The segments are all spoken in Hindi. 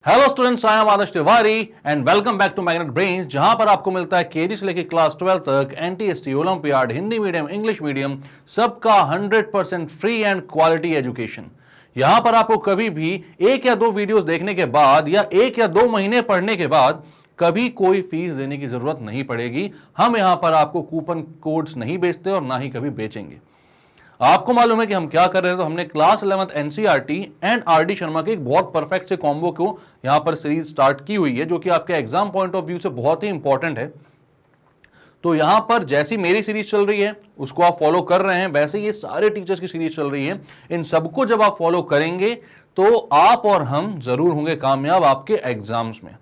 Hello students, I am Adarsh Tiwari and welcome back to Magnet Brains, जहां पर आपको मिलता है केजी से लेकर क्लास 12 तक NTSE, olympiad, Hindi medium, English medium, सबका 100% फ्री एंड क्वालिटी एजुकेशन। यहां पर आपको कभी भी एक या दो वीडियोस देखने के बाद या एक या दो महीने पढ़ने के बाद कभी कोई फीस देने की जरूरत नहीं पड़ेगी। हम यहां पर आपको कूपन कोड्स नहीं बेचते और ना ही कभी बेचेंगे। आपको मालूम है कि हम क्या कर रहे थे, तो हमने class 11th NCERT and RD Sharma के एक बहुत परफेक्ट से कॉम्बो को यहां पर सीरीज स्टार्ट की हुई है, जो कि आपके एग्जाम पॉइंट ऑफ व्यू से बहुत ही इंपॉर्टेंट है। तो यहां पर जैसी मेरी सीरीज चल रही है उसको आप फॉलो कर रहे हैं, वैसे ये सारे टीचर्स की सीरीज चल रही है। इन सबको जब आप फॉलो करेंगे तो आप और हम जरूर होंगे कामयाब आपके एग्जाम्स में।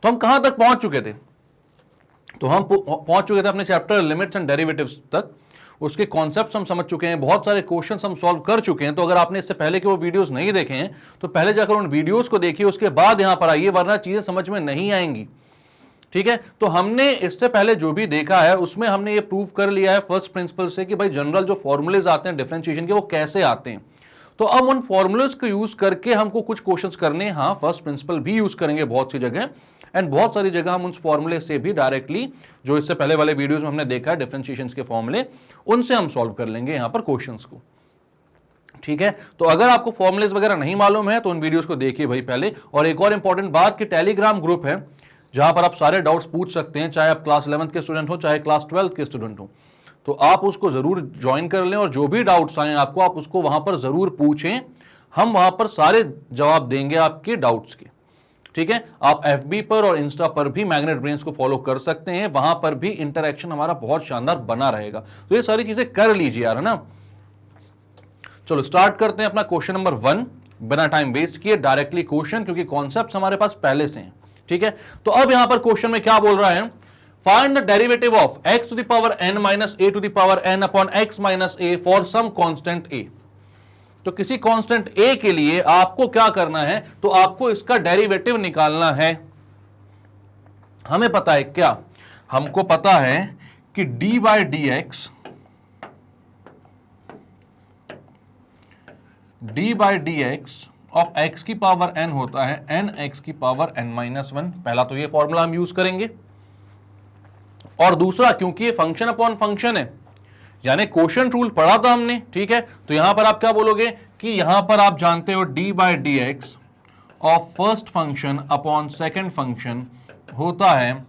तो हम कहां तक पहुंच चुके थे? तो हम पहुंच चुके थे अपने चैप्टर लिमिट्स एंड डेरिवेटिव्स तक। उसके कॉन्सेप्ट्स हम समझ चुके हैं, बहुत सारे क्वेश्चंस हम सॉल्व कर चुके हैं। तो अगर आपने इससे पहले के वो वीडियोस नहीं देखे हैं तो पहले जाकर उन वीडियोस को देखिए, उसके बाद यहां पर आइए, वरना चीजें समझ में नहीं आएंगी। ठीक है, तो हमने इससे पहले जो भी देखा है उसमें हमने ये प्रूव कर लिया है फर्स्ट प्रिंसिपल से कि भाई जनरल जो फॉर्मूलेज आते हैं डिफरेंशिएशन के वो कैसे आते हैं। तो अब उन फॉर्मूलेज को यूज करके हमको कुछ क्वेश्चंस करने, हाँ फर्स्ट प्रिंसिपल भी यूज करेंगे बहुत सी जगह, एंड बहुत सारी जगह हम उन फॉर्मूले से भी डायरेक्टली, जो इससे पहले वाले वीडियोस में हमने देखा है डिफरेंशिएशन के फॉर्मूले, उनसे हम सॉल्व कर लेंगे यहां पर क्वेश्चंस को। ठीक है, तो अगर आपको फॉर्मुलेज वगैरह नहीं मालूम है तो उन वीडियोस को देखिए भाई पहले। और एक और इंपॉर्टेंट बात कि टेलीग्राम ग्रुप है जहां पर आप सारे डाउट्स पूछ सकते हैं, चाहे आप क्लास 11th के स्टूडेंट हो चाहे क्लास 12th के स्टूडेंट हो। तो आप उसको जरूर ज्वाइन कर लें और जो भी डाउट्स आए आपको, आप उसको वहां पर जरूर पूछें। हम वहां पर सारे जवाब देंगे आपके डाउट्स के। ठीक है, आप FB पर और इंस्टा पर भी मैग्नेट ब्रेन्स को फॉलो कर सकते हैं, वहां पर भी इंटरेक्शन हमारा बहुत शानदार बना रहेगा। तो ये सारी चीजें कर लीजिए यार, है ना। चलो स्टार्ट करते हैं अपना क्वेश्चन नंबर 1, बिना टाइम वेस्ट किए डायरेक्टली क्वेश्चन, क्योंकि कॉन्सेप्ट हमारे पास पहले से हैं। ठीक है, तो अब यहां पर क्वेश्चन में क्या बोल रहा है, find the derivative of x to the power n minus a to the power n upon x minus a for some constant a। तो किसी कांस्टेंट a के लिए आपको क्या करना है, तो आपको इसका डेरिवेटिव निकालना है। हमें पता है क्या, हमको पता है कि dy dx ऑफ x की पावर n होता है nx की पावर n माइनस 1। पहला तो ये फॉर्मूला हम यूज करेंगे, और दूसरा क्योंकि ये फंक्शन अपॉन फंक्शन है, यानी क्वोशिएंट रूल पढ़ा था हमने। ठीक है, तो यहां पर आप क्या बोलोगे कि यहां पर आप जानते हो dy dx of first function upon second function होता है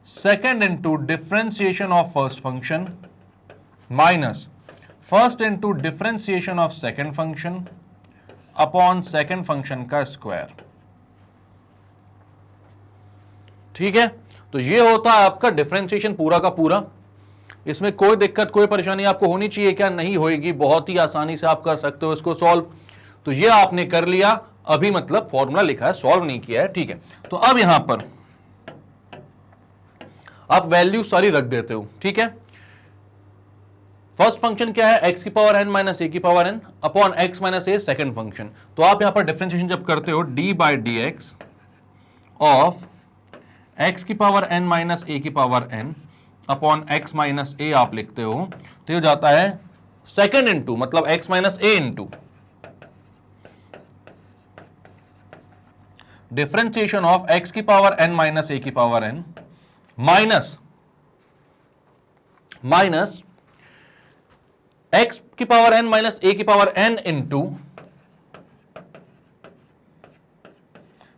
second into differentiation of first function minus first into differentiation of second function upon second function का स्क्वायर। ठीक है, तो ये होता है आपका डिफरेंशिएशन पूरा का पूरा। इसमें कोई दिक्कत कोई परेशानी आपको होनी चाहिए क्या? नहीं होएगी, बहुत ही आसानी से आप कर सकते हो इसको सॉल्व। तो ये आपने कर लिया, अभी मतलब फॉर्मूला लिखा है, सॉल्व नहीं किया है। ठीक है, तो अब यहां पर आप वैल्यू सारी रख देते हो। ठीक है, फर्स्ट फंक्शन क्या है, x की पावर n माइनस a की power n upon x minus a second function. तो आप यहां पर डिफरेंशिएशन जब करते हो dy dx ऑफ x की पावर n माइनस a की power n upon x minus a आप लिखते हो, तो ये जाता है सेकेंड इंटू मतलब x minus a into differentiation of x की पावर n माइनस a की पावर n माइनस x की पावर n माइनस a की power n into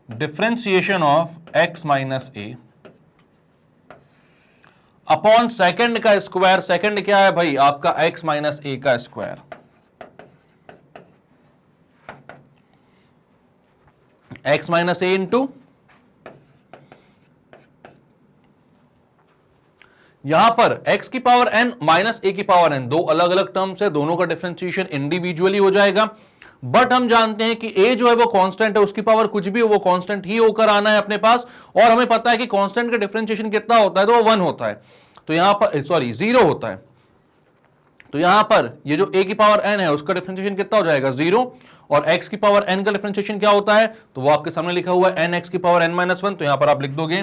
differentiation of x minus a upon second का स्क्वायर। सेकंड क्या है भाई, आपका x माइनस a का square. x minus a into यहां पर x की पावर n माइनस a की पावर n, दो अलग अलग टर्म्स है, दोनों का डिफरेंशिएशन इंडिविजुअली हो जाएगा। बट हम जानते हैं कि a जो है वो कांस्टेंट है, उसकी पावर कुछ भी हो वो कांस्टेंट ही होकर आना है अपने पास। और हमें पता है कि कांस्टेंट का डिफरेंशिएशन कितना होता है, तो वो 1 होता है। तो यहां पर सॉरी 0 होता है। तो यहां पर ये जो a की पावर n है उसका डिफरेंशिएशन कितना हो जाएगा, 0। और x की पावर n का डिफरेंशिएशन क्या होता है, तो वो आपके सामने लिखा हुआ है nx की पावर n माइनस 1। तो यहां पर आप लिख दोगे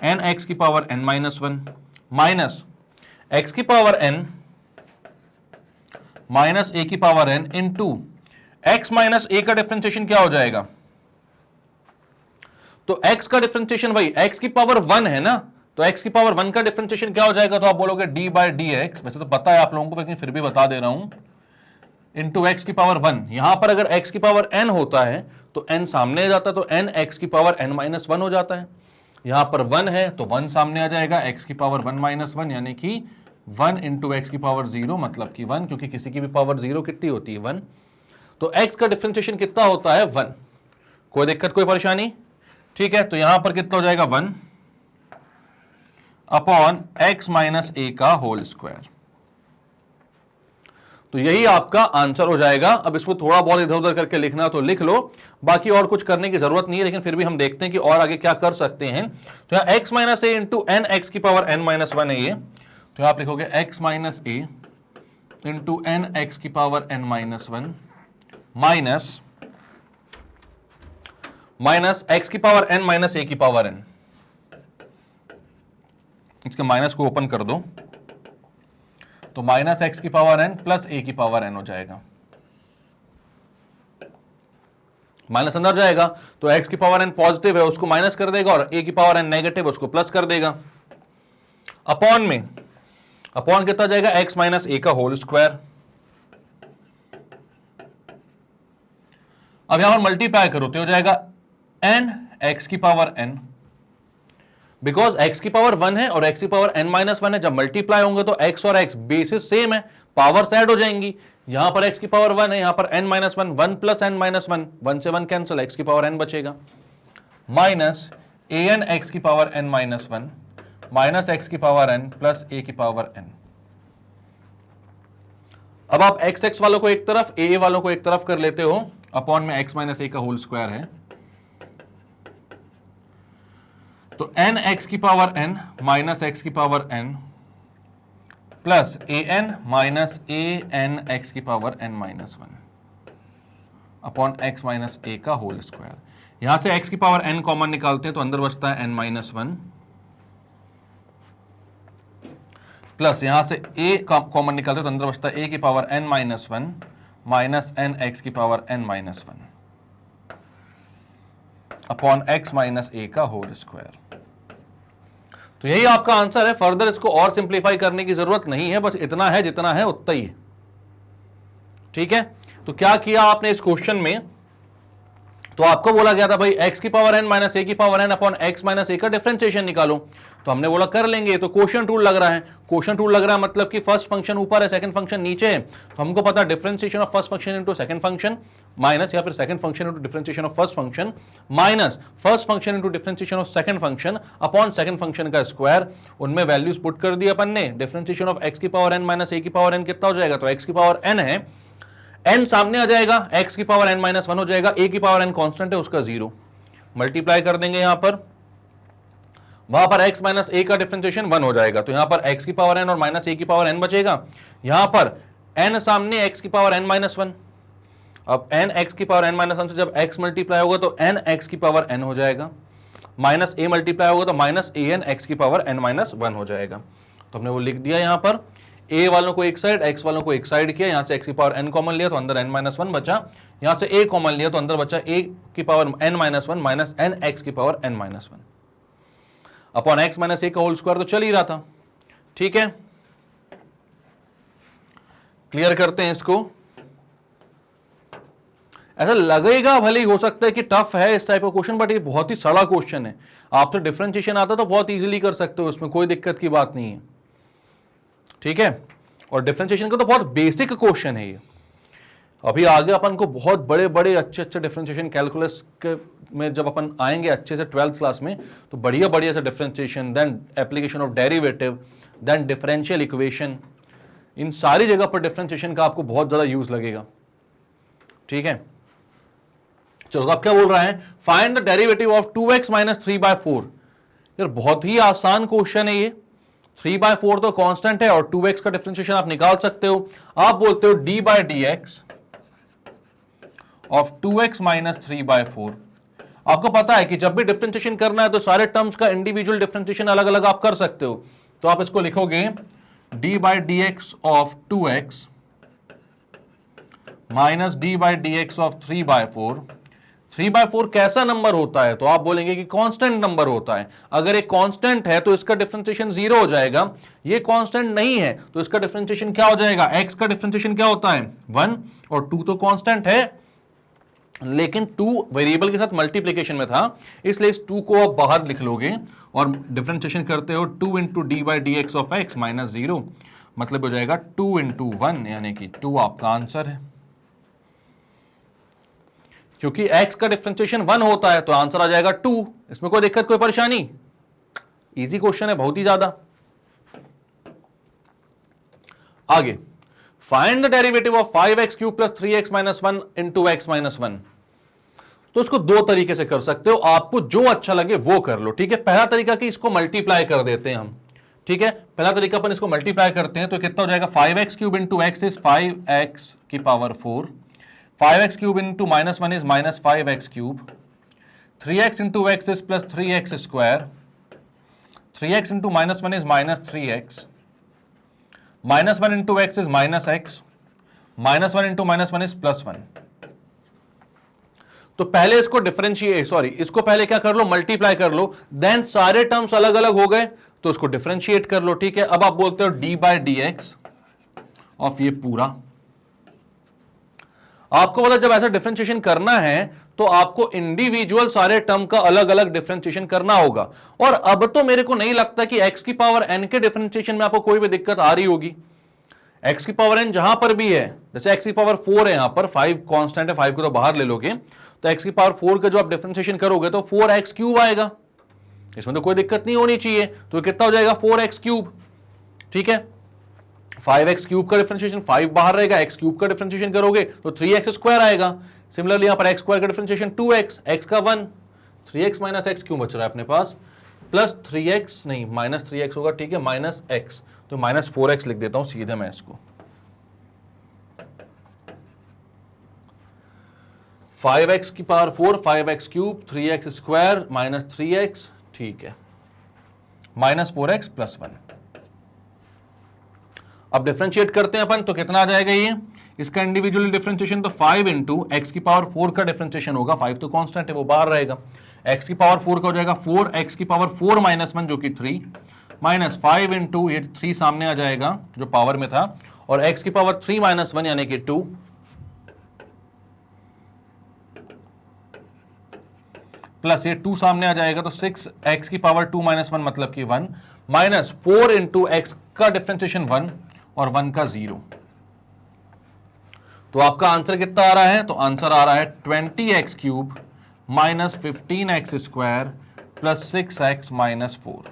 nx की power n minus 1 minus x की पावर n माइनस a की power n into x minus a का डिफरेंशिएशन क्या हो जाएगा, तो x का डिफरेंशिएशन भाई x की पावर 1 है ना, तो x की पावर 1 का डिफरेंशिएशन क्या हो जाएगा, तो आप बोलोगे d बाई डी एक्स, वैसे तो पता है आप लोगों को लेकिन फिर भी बता दे रहा हूं, इंटू एक्स की पावर 1। यहां पर अगर x की पावर n होता है तो n सामने आ जाता है, तो n x की पावर n माइनस 1 हो जाता है। यहां पर 1 है तो 1 सामने आ जाएगा, x की पावर 1 माइनस 1 यानी कि 1 इंटू एक्स की पावर 0 मतलब कि 1, क्योंकि किसी की भी पावर 0 कितनी होती है 1। तो x का डिफरेंशिएशन कितना होता है 1। कोई दिक्कत कोई परेशानी, ठीक है। तो यहां पर कितना हो जाएगा 1 अपॉन x माइनस ए का होल स्क्वायर। तो यही आपका आंसर हो जाएगा। अब इसको थोड़ा बहुत इधर उधर करके लिखना तो लिख लो, बाकी और कुछ करने की जरूरत नहीं है, लेकिन फिर भी हम देखते हैं कि और आगे क्या कर सकते हैं। तो यहां x माइनस ए इंटू एन एक्स की पावर n माइनस 1 है ये, तो आप लिखोगे x माइनस ए इंटू एन एक्स की power n minus 1 minus x की पावर n माइनस ए की पावर n। इसके माइनस को ओपन कर दो तो माइनस एक्स की पावर n प्लस ए की पावर n हो जाएगा। माइनस अंदर जाएगा तो x की पावर n पॉजिटिव है उसको माइनस कर देगा, और a की पावर n नेगेटिव उसको प्लस कर देगा। अपॉन में अपॉन कितना जाएगा x माइनस ए का होल स्क्वायर। अब यहां पर मल्टीप्लाई करो तो हो जाएगा n x की पावर n, बिकॉज x की पावर 1 है और x की पावर n माइनस 1 है। जब मल्टीप्लाई होंगे तो x और x बेसिस सेम है, पावर ऐड हो जाएंगी। यहां पर x की पावर 1 है, यहां पर n minus 1, 1 plus n minus 1, 1 से 1 कैंसिल, x की पावर n बचेगा माइनस an x की power n minus 1 minus x की पावर n प्लस a की पावर n। अब आप x वालों को एक तरफ a वालों को एक तरफ कर लेते हो, अपॉन में x माइनस a का होल स्क्वायर है, तो n x की पावर n माइनस x की power n plus a n minus a n x की power n minus 1 upon x minus a का होल स्क्वायर। यहां से x की पावर n कॉमन निकालते हैं तो अंदर बचता है n माइनस 1 प्लस यहां से a कॉमन निकालते हैं तो अंदर बचता है a की power n minus 1 minus n x की power n minus 1 upon x minus a का होल स्क्वायर। तो यही आपका आंसर है। फर्दर इसको और सिंप्लीफाई करने की जरूरत नहीं है, बस इतना है जितना है उतना ही है, ठीक है। तो क्या किया आपने इस क्वेश्चन में, तो आपको बोला गया था भाई x की पावर n माइनस ए की power n upon x minus A का डिफरेंशिएशन निकालो, तो हमने बोला कर लेंगे। तो क्वोशिएंट रूल लग रहा है, क्वोशिएंट रूल लग रहा है मतलब कि फर्स्ट फंक्शन ऊपर है सेकंड फंक्शन नीचे है, तो हमको पता है differentiation of first function into second function minus, या फिर second function into differentiation of first function minus first function into differentiation of second function upon second function का स्क्वायर। उनमें वैल्यूज पुट कर दी अपन ने। डिफरेंशिएशन ऑफ x की पावर n माइनस a की पावर n कितना हो जाएगा, तो x की पावर n है, n सामने आ जाएगा, x की पावर n माइनस 1 हो जाएगा, a की पावर n कांस्टेंट है उसका 0, मल्टीप्लाई कर देंगे यहां पर, वहां पर x माइनस a का डिफरेंशिएशन 1 हो जाएगा, तो यहां पर x की पावर n और माइनस a की पावर n बचेगा। यहां पर n सामने x की पावर n माइनस 1, अब n x की पावर n माइनस 1 से जब x मल्टीप्लाई होगा तो n x की पावर n हो जाएगा, माइनस a मल्टीप्लाई होगा तो माइनस a n x की पावर n माइनस 1 हो जाएगा। तो हमने वो लिख दिया यहां पर, a वालों को एक साइड x वालों को एक साइड किया, यहां से x की पावर n कॉमन लिया तो अंदर n माइनस 1 बचा, यहां से a कॉमन लिया तो अंदर बचा a की power n minus 1 minus n x की power n minus 1 upon x minus a का होल स्क्वायर तो चल ही रहा था, ठीक है। क्लियर करते हैं इसको। ऐसा लगेगा भले ही हो सकता है कि टफ है इस टाइप का क्वेश्चन, बट ये बहुत ही सड़ा क्वेश्चन है। आपसे डिफरेंशिएशन आता तो बहुत इजीली कर सकते हो, इसमें कोई दिक्कत की बात नहीं है, ठीक है। और डिफरेंशिएशन का तो बहुत बेसिक क्वेश्चन है ये। अभी आगे अपन को बहुत बड़े बड़े अच्छे अच्छे डिफरेंशिएशन कैलकुलस में जब अपन आएंगे अच्छे से 12th क्लास में, तो बढ़िया बढ़िया से differentiation, then application of derivative, then differential equation, इन सारी जगह पर डिफरेंशिएशन का आपको बहुत ज्यादा यूज लगेगा, ठीक है। चलो अब क्या बोल रहा है, find the derivative of 2x minus 3/4। यार बहुत ही आसान क्वेश्चन है ये। 3/4 तो कांस्टेंट है और 2x का डिफरेंशिएशन आप निकाल सकते हो। आप बोलते हो d by d x of 2x minus 3/4। आपको पता है कि जब भी डिफरेंशिएशन करना है तो सारे टर्म्स का इंडिविजुअल डिफरेंशिएशन अलग अलग आप कर सकते हो। तो आप इसको लिखोगे d by d x of 2x minus d by d x of 3/4। 3/4 कैसा नंबर होता है? तो आप बोलेंगे कि कांस्टेंट नंबर होता है। अगर एक कांस्टेंट है तो इसका डिफरेंशिएशन 0 हो जाएगा। ये कांस्टेंट नहीं है तो इसका डिफरेंशिएशन क्या हो जाएगा? x का डिफरेंशिएशन क्या होता है? 1, और 2 तो कांस्टेंट है, लेकिन 2 वेरिएबल के साथ मल्टीप्लीकेशन में था, इसलिए इस 2 को आप बाहर लिख लोगे और डिफरेंशिएशन करते हो 2 into d by d x of x minus 0, मतलब हो जाएगा 2 इंटू 1, यानी कि 2 आपका आंसर है। क्योंकि x का डिफरेंशिएशन 1 होता है तो आंसर आ जाएगा 2। इसमें कोई दिक्कत, कोई परेशानी? इजी क्वेश्चन है, बहुत ही ज्यादा। आगे, find the derivative of 5x cube plus 3x minus 1 into x minus 1। तो इसको दो तरीके से कर सकते हो, आपको जो अच्छा लगे वो कर लो, ठीक है। पहला तरीका कि इसको मल्टीप्लाई कर देते हैं हम, ठीक है। पहला तरीका अपन इसको मल्टीप्लाई करते हैं तो कितना हो जाएगा? 5x cube into x is 5x की power 4, 5x cube into minus 1 is minus 5x cube, 3x into x is plus 3x square, 3x into minus 1 is minus 3x, minus 1 into x is minus x, minus 1 into minus 1 is plus 1। तो पहले इसको डिफरेंशिएट, इसको पहले क्या कर लो? मल्टीप्लाई कर लो, देन सारे टर्म्स अलग अलग हो गए तो इसको डिफरेंशिएट कर लो, ठीक है। अब आप बोलते हो D by d x of ये पूरा। आपको बोला जब ऐसा डिफरेंशिएशन करना है तो आपको इंडिविजुअल सारे टर्म का अलग अलग डिफरेंशिएशन करना होगा। और अब तो मेरे को नहीं लगता कि x की पावर n के डिफरेंशिएशन में आपको कोई भी दिक्कत आ रही होगी। x की पावर n जहां पर भी है, जैसे x की पावर 4 है, यहां पर 5 कांस्टेंट है, 5 को तो बाहर ले लोगे तो x की पावर 4 का जो आप डिफरेंशिएशन करोगे तो 4x क्यूब आएगा, इसमें तो कोई दिक्कत नहीं होनी चाहिए। तो कितना हो जाएगा? 4x क्यूब, ठीक है। 5x क्यूब का डिफरेंशिएशन 5 बाहर रहेगा, x क्यूब का डिफरेंशिएशन करोगे तो 3x स्क्वायर आएगा। सिमिलरली यहां पर x स्क्वायर का डिफरेंशिएशन 2x, x का 1, 3x माइनस x क्यों बच रहा है अपने पास? प्लस 3x नहीं, माइनस 3x होगा, ठीक है, माइनस x, तो माइनस 4x लिख देता हूं सीधे मैं इसको। 5x की power 4, 5x cube, 3x square minus 3x, ठीक है, माइनस 4x प्लस 1। अब डिफरेंशिएट करते हैं अपन तो कितना आ जाएगा? ये इसका इंडिविजुअल डिफरेंशिएशन तो 5 इंटू एक्स की पावर 4 का डिफरेंशिएशन होगा, 5 तो कांस्टेंट है वो बाहर रहेगा, एक्स की पावर 4 का हो जाएगा 4, एक्स की पावर 4 माइनस 1 जो कि 3, माइनस 5 इंटू ये 3 सामने आ जाएगा जो पावर में था, और एक्स की पावर 3 माइनस 1 यानी कि 2, प्लस ये 2 सामने आ जाएगा तो 6 एक्स की पावर 2 माइनस 1 मतलब कि 1, माइनस 4 इंटू एक्स का डिफरेंशिएशन 1 और 1 का 0। तो आपका आंसर कितना आ रहा है? तो आंसर आ रहा है 20x cube minus 15x square plus 6x minus 4।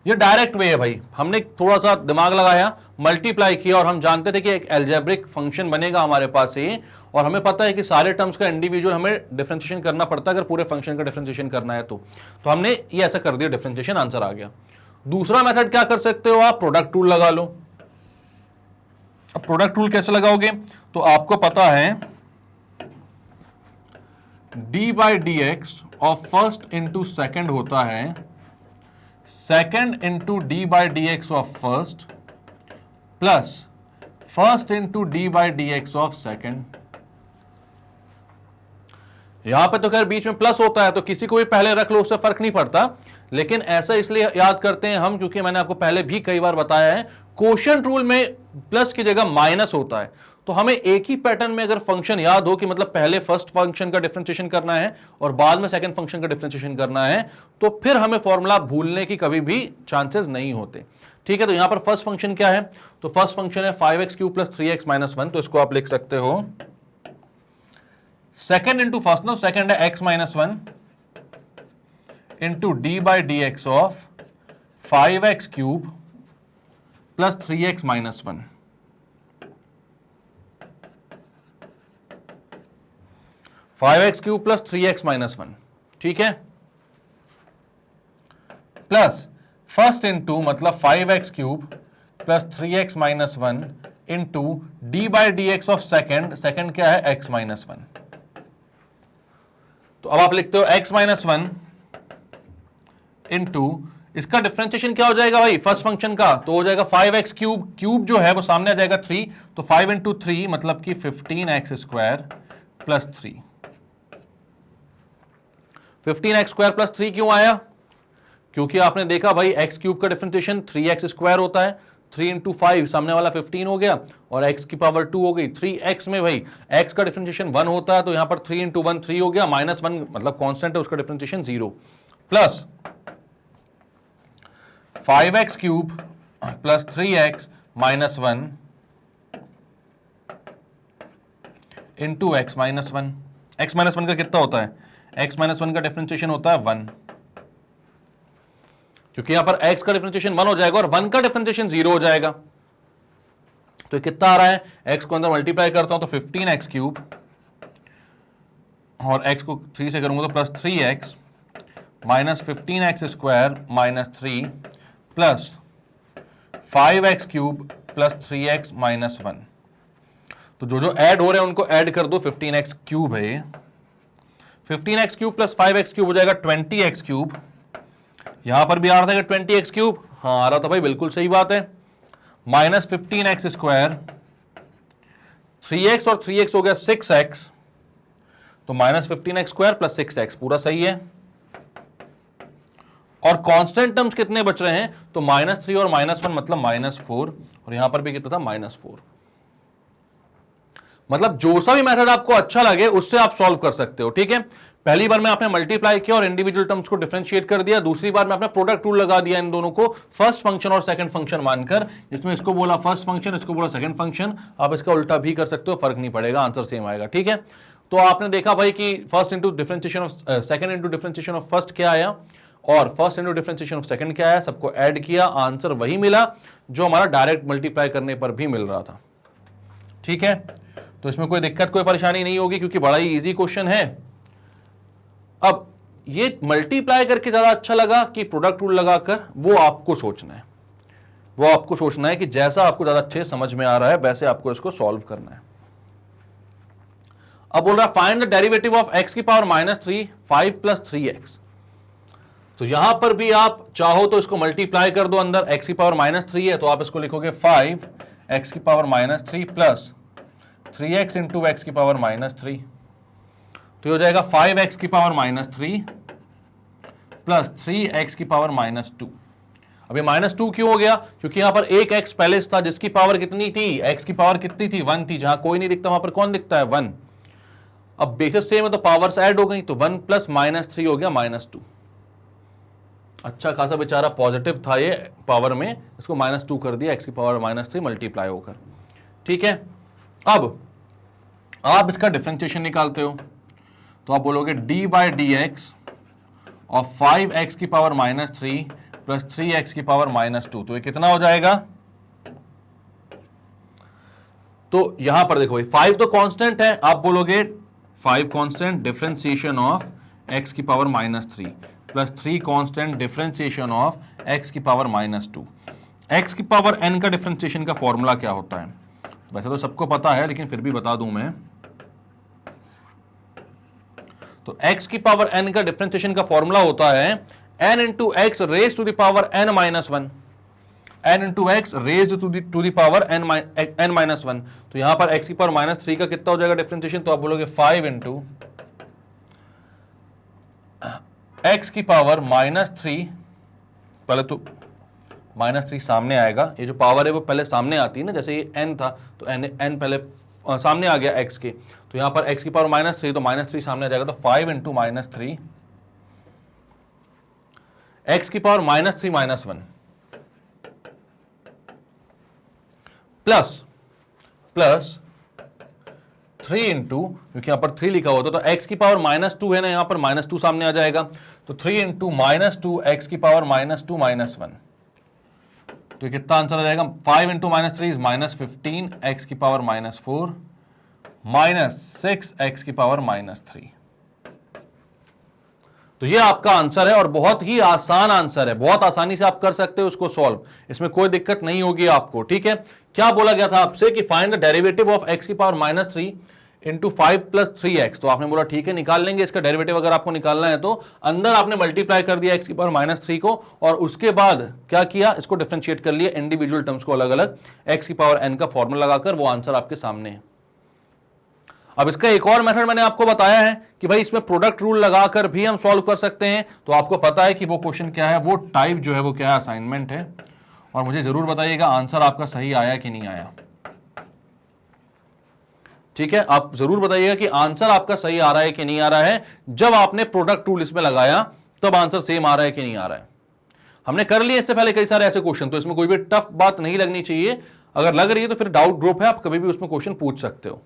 ये डायरेक्ट वे है भाई, हमने थोड़ा सा दिमाग लगाया, मल्टीप्लाई किया, और हम जानते थे कि एक एल्जेब्रिक फंक्शन बनेगा हमारे पास ये, और हमें पता है कि सारे टर्म्स का इंडिविजुअल हमें डिफरेंशिएशन करना पड़ता है अगर पूरे फंक्शन का डिफरेंशिएशन करना है तो हमने ये ऐसा कर दिया, डिफरेंशिएशन आंसर आ गया। दूसरा मेथड क्या कर सकते हो आप? प्रोडक्ट टूल लगा लो। अब प्रोडक्ट टूल कैसे लगाओगे? तो आपको पता है D by d x of first into second होता है second into d by d x of first plus first into d by d x of second. यहां पे तो खैर बीच में प्लस होता है तो किसी को भी पहले रख लो, उससे फर्क नहीं पड़ता, लेकिन ऐसा इसलिए याद करते हैं हम क्योंकि मैंने आपको पहले भी कई बार बताया है, क्वोशिएंट रूल में प्लस की जगह माइनस होता है। तो हमें एक ही पैटर्न में अगर फंक्शन याद हो कि मतलब पहले फर्स्ट फंक्शन का डिफरेंशिएशन करना है और बाद में सेकंड फंक्शन का डिफरेंशिएशन करना है, तो फिर हमें फॉर्मूला भूलने की कभी भी चांसेस नहीं होते, ठीक है। तो यहां पर फर्स्ट फंक्शन क्या है? तो फर्स्ट फंक्शन है 5x cube plus 3x minus 1, तो इसको आप लिख सकते हो second into first, no second है x minus 1 into d by d x of 5x cube plus 3x minus 1। 5x cube plus 3x minus 1, ठीक है, प्लस फर्स्ट इंटू मतलब 5x cube plus 3x minus 1 into d by d x of second, second क्या है? x minus 1। तो अब आप लिखते हो x माइनस 1 इंटू इसका डिफरेंशिएशन क्या हो जाएगा भाई फर्स्ट फंक्शन का? तो हो जाएगा 5x क्यूब, क्यूब जो है वो सामने आ जाएगा 3, तो 5 इंटू 3 मतलब कि 15x square plus 3। 15x² plus 3 क्यों आया? क्योंकि आपने देखा भाई एक्स क्यूब का डिफरेंशिएशन 3x² होता है, 3 इंटू 5 सामने वाला 15 हो गया और x की पावर 2 हो गई। 3x में भाई x का डिफरेंशिएशन 1 होता है, तो यहां पर 3 इंटू 1 3 हो गया, -1 मतलब कांस्टेंट है, उसका differentiation 0 plus 5x³ plus 3x minus 1 into x minus 1। x minus 1 का कितना होता है? x माइनस 1 का डिफरेंशिएशन होता है 1, क्योंकि यहां पर x का डिफरेंशिएशन 1 हो जाएगा और 1 का डिफरेंशिएशन 0 हो जाएगा। तो ये कितना आ रहा है? x को अंदर मल्टीप्लाई करता हूं तो 15x³ और x को 3 से करूंगा तो plus 3x minus 15x² minus 3 plus 5x³ plus 3x minus 1। तो जो ऐड हो रहे हैं उनको ऐड कर दो, 15x³ है, 15x³ प्लस 5x³ हो जाएगा 20x³। यहां पर भी आ रहा था 20x³, हाँ आ रहा था भाई, बिल्कुल सही बात है, माइनस 15x², 3x और 3x हो गया 6x, तो माइनस 15x² प्लस 6x पूरा सही है। और कांस्टेंट टर्म्स कितने बच रहे हैं? तो -3 और -1 मतलब -4, और यहां पर भी कितना था? -4। मतलब जो सा भी मेथड आपको अच्छा लगे उससे आप सॉल्व कर सकते हो, ठीक है। पहली बार में आपने मल्टीप्लाई किया और इंडिविजुअल टर्म्स को डिफरेंशिएट कर दिया, दूसरी बार में आपने प्रोडक्ट रूल लगा दिया इन दोनों को फर्स्ट फंक्शन और सेकंड फंक्शन मानकर, जिसमें इसको बोला फर्स्ट फंक्शन, इसको बोला सेकंड फंक्शन। आप इसका उल्टा भी कर सकते हो, फर्क नहीं पड़ेगा, आंसर सेम आएगा, ठीक है। तो आपने देखा भाई कि first into differentiation of second into differentiation of first क्या आया और first into differentiation of second क्या आया, सबको ऐड किया, आंसर वही मिला जो हमारा डायरेक्ट मल्टीप्लाई करने पर भी मिल रहा था, ठीक है। तो इसमें कोई दिक्कत कोई परेशानी नहीं होगी क्योंकि बड़ा ही इजी क्वेश्चन है। अब ये मल्टीप्लाई करके ज्यादा अच्छा लगा कि प्रोडक्ट रूल लगाकर, वो आपको सोचना है, वो आपको सोचना है कि जैसा आपको ज्यादा अच्छे समझ में आ रहा है वैसे आपको इसको सॉल्व करना है। अब बोल रहा है find the derivative of x की पावर -3 5 प्लस 3x। तो यहां पर भी आप चाहो तो इसको मल्टीप्लाई कर दो, अंदर x की पावर -3 है तो आप इसको लिखोगे 5 x की power -3 plus 3x into x की पावर -3, तो हो जाएगा 5x की पावर -3 प्लस 3x की पावर -2। अभी -2 क्यों हो गया? क्योंकि यहां पर एक x पहले था जिसकी पावर कितनी थी? x की पावर कितनी थी? 1 थी। जहां कोई नहीं दिखता वहां पर कौन दिखता है? 1। अब बेसिस सेम है तो पावर्स ऐड हो गई, तो 1 प्लस -3 हो गया -2। अच्छा खासा बेचारा पॉजिटिव था ये पावर में, इसको -2 कर दिया, x की पावर -3 मल्टीप्लाई होकर, ठीक है। अब आप इसका डिफरेंशिएशन निकालते हो तो आप बोलोगे d/dx ऑफ 5x की पावर -3 प्लस 3x की पावर -2, तो ये कितना हो जाएगा? तो यहां पर देखो भाई 5 तो कांस्टेंट है, आप बोलोगे 5 कांस्टेंट डिफरेंशिएशन ऑफ x की power -3 plus 3 constant differentiation of x की पावर -2। x की पावर n का डिफरेंशिएशन का फॉर्मूला क्या होता है? वैसे तो सबको पता है लेकिन फिर भी बता दूं मैं। तो x की पावर n का डिफरेंशिएशन का फॉर्मूला होता है n into x raise to the power n minus 1, n into x raise to the power n minus 1। तो यहां पर x की पावर -3 का कितना हो जाएगा डिफरेंशिएशन? तो आप बोलोगे 5 इंटू एक्स की पावर -3, पहले तो -3 सामने आएगा, ये जो पावर है वो पहले सामने आती है ना, जैसे ये n था तो n पहले सामने आ गया x के, तो यहां पर x की पावर -3 तो -3 सामने आ जाएगा, तो 5 इंटू -3 x की पावर -3 -1 प्लस 3 इंटू, क्योंकि यहां पर 3 लिखा होता तो x की पावर -2 है ना, यहां पर -2 सामने आ जाएगा, तो 3 इंटू -2 x की पावर -2 -1, तो ये कितना आंसर आ जाएगा? 5 इंटू -3 इज -15 एक्स की पावर -4 -6 एक्स की पावर -3। तो ये आपका आंसर है और बहुत ही आसान आंसर है, बहुत आसानी से आप कर सकते हो उसको सॉल्व, इसमें कोई दिक्कत नहीं होगी आपको, ठीक है। क्या बोला गया था आपसे कि find the derivative of x की पावर -3 इंटू 5 प्लस 3x, तो आपने बोला ठीक है निकाल लेंगे इसका डेरिवेटिव। अगर आपको निकालना है तो अंदर आपने मल्टीप्लाई कर दिया x की पावर -3 को और उसके बाद क्या किया? इसको डिफरेंशिएट कर लिया इंडिविजुअल टर्म्स को अलग अलग, x की पावर n का फॉर्मूला लगाकर, वो आंसर आपके सामने है। अब इसका एक और मेथड मैंने आपको बताया है कि भाई इसमें प्रोडक्ट रूल लगाकर भी हम सॉल्व कर सकते हैं। तो आपको पता है कि वो क्वेश्चन क्या है, वो टाइप जो है वो क्या है, असाइनमेंट है। और मुझे जरूर बताइएगा आंसर आपका सही आया कि नहीं आया। ठीक है, आप जरूर बताइएगा कि आंसर आपका सही आ रहा है कि नहीं आ रहा है। जब आपने प्रोडक्ट रूल इसमें लगाया तब आंसर सेम आ रहा है कि नहीं आ रहा है। हमने कर लिए इससे पहले कई सारे ऐसे क्वेश्चन, तो इसमें कोई भी टफ बात नहीं लगनी चाहिए। अगर लग रही है तो फिर डाउट ग्रुप है, आप कभी भी उसमें क्वेश्चन पूछ सकते हो।